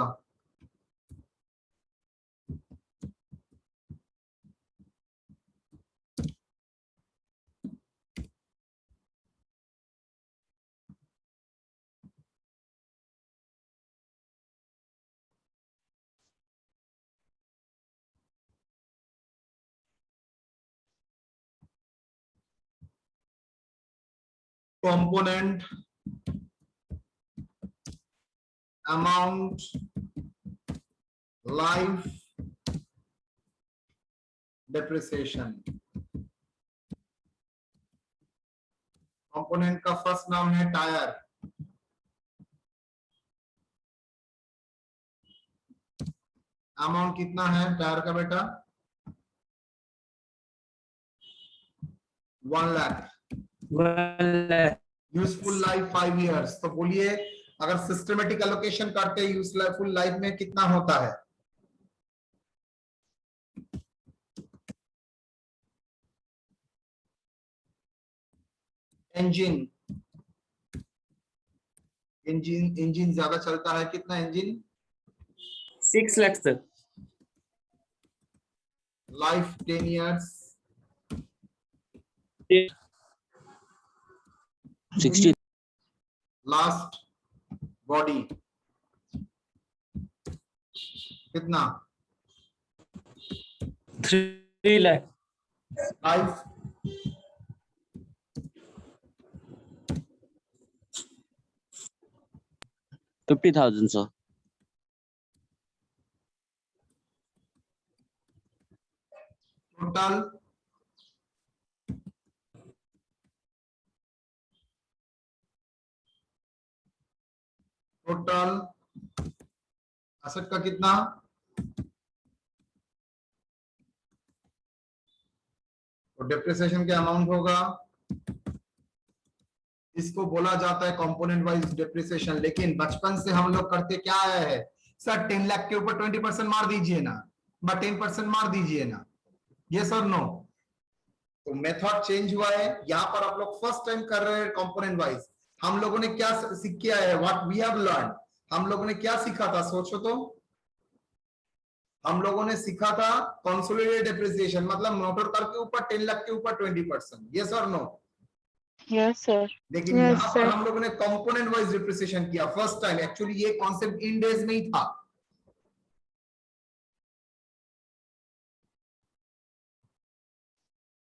component amount life depreciation. Component का first नाम है tyre. Amount कितना है टायर का बेटा? 1 लाख। Useful life 5 years. तो बोलिए अगर सिस्टमेटिक एलोकेशन करते हैं यूजफुल लाइफ में कितना होता है? इंजन ज्यादा चलता है, कितना engine? 6 lakh sir. Life 10 years 60 last body कितना? 3 lakh. Life 50,000 sir. Total asset का कितना? तो डिप्रिसिएशन के अमाउंट होगा, इसको बोला जाता है कंपोनेंट वाइज डिप्रिसिएशन। लेकिन बचपन से हम लोग करते क्या आया है सर, 10 लाख के ऊपर 20% मार दीजिए ना, 10% मार दीजिए ना, ये सर नो। तो मेथड चेंज हुआ है, यहाँ पर आप लोग फर्स्ट टाइम कर रहे हैं कंपोनेंट वाइज। हम लोगों ने क्या सीख किया है? What we have learn. हम लोगों ने क्या सीखा था सोचो तो? हम लोगों ने सीखा था कंसोलिडेटेड डिप्रिसिएशन, मतलब मोटर कार के ऊपर 10 लाख के ऊपर 20%, यस और नो? Yes, sir. लेकिन Yes, यहाँ पर sir. हम लोगों ने कंपोनेंट वाइज डिप्रिसिएशन किया फर्स्ट टाइम। एक्चुअली ये कॉन्सेप्ट इन डेज में ही था।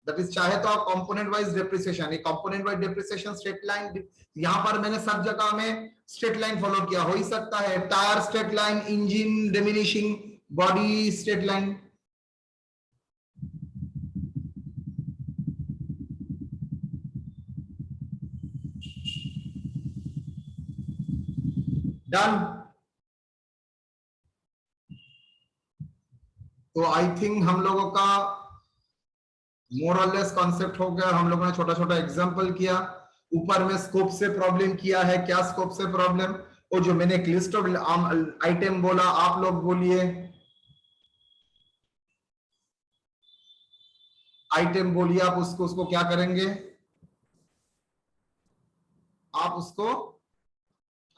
दैट इज, चाहे तो आप कंपोनेंट वाइज डिप्रिसिएशन, ये component wise depreciation straight line, यहाँ पर मैंने सब जगह में स्ट्रेट लाइन फॉलो किया, हो ही सकता है tyre straight line, engine diminishing, body straight line. Done. तो आई थिंक हम लोगों का मोर और लेस कॉन्सेप्ट हो गया। हम लोगों ने छोटा छोटा एग्जांपल किया, ऊपर में स्कोप से प्रॉब्लम किया है। क्या स्कोप से प्रॉब्लम? वो जो मैंने एक लिस्ट ऑफ आइटम बोला, आप लोग बोलिए, आइटम बोलिए आप उसको, उसको क्या करेंगे आप? उसको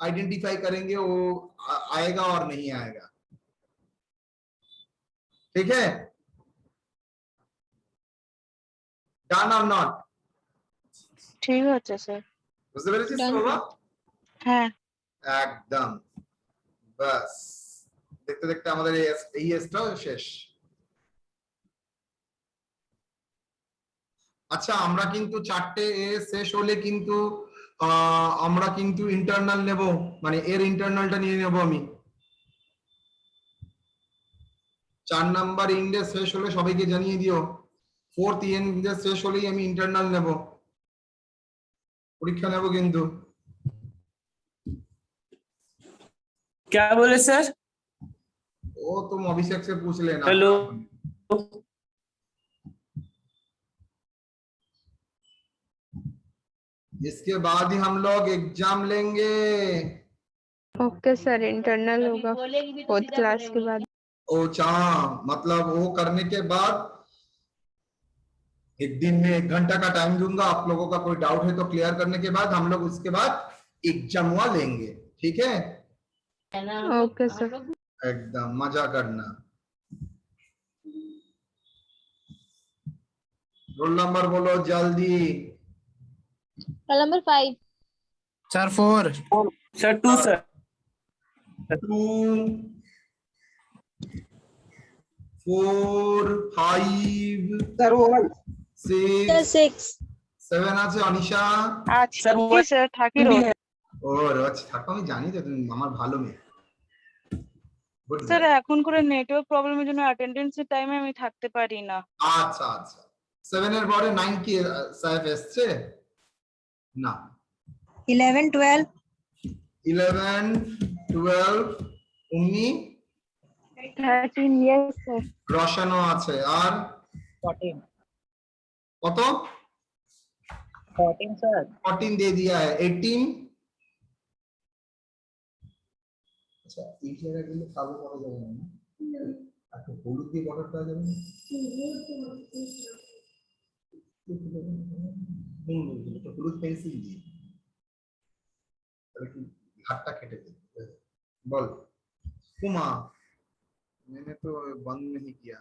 आइडेंटिफाई करेंगे, वो आएगा और नहीं आएगा, ठीक है? डन और नॉट? ठीक है सर। बुझতে পেরেছিস তো Done. বাবা? হ্যাঁ। একদম, বাস দেখতে দেখতে আমাদের এই এসটাও শেষ। আচ্ছা, আমরা কিন্তু 4টে এ শেষ হলে কিন্তু আমরা কিন্তু ইন্টারনাল নেব, মানে এর ইন্টারনালটা নিয়ে নেব আমি। 4 নাম্বার ইন্ডেক্স শেষ হলে সবাইকে জানিয়ে দিও, 4th ইন্ডেক্স শেষ হলেই আমি ইন্টারনাল নেব, পরীক্ষা নেব কিন্তু। क्या बोले सर? वो तुम अभिषेक से पूछ लेना। हेलो। इसके बाद ही हम लोग एग्जाम लेंगे। ओके सर, इंटरनल होगा 4th क्लास के बाद। ओ चा, मतलब वो करने के बाद एक दिन में 1 घंटा का टाइम दूंगा, आप लोगों का कोई डाउट है तो क्लियर करने के बाद हम लोग उसके बाद एग्जाम लेंगे, ठीक है? Okay sir. एकदम मजा करना। रोल नंबर बोलो जल्दी। Roll number 5। Sir 4। Sir 2 sir. 2 4 5 sir 1 6 6 7 আছে অনিশা। আচ্ছা Sir, কি স্যার থাকি রোড ও রোজ থাকো, আমি জানি তো তুমি আমার ভালো মেয়ে। Good sir girl. এখন করে নেটওয়ার্ক প্রবলেমের জন্য অ্যাটেন্ডেন্সের টাইমে আমি থাকতে পারি না। আচ্ছা আচ্ছা 7 এর পরে 9 কি সাহেব এসছে না? 11, 12, 11 12 উম্মি 13 yes sir রসানো আছে আর 14 কত 14 sir 14 दे दिया है 18। আচ্ছা এই জায়গাগুলো কালো করা যাবে না, আচ্ছা হলুদ দিয়ে বর্ডার করা যাবে না? হলুদ পেন্সিল দিয়ে তাহলে কি ঘাটটা কেটে দেবে। বল कुमा मैंने तो बंद नहीं किया।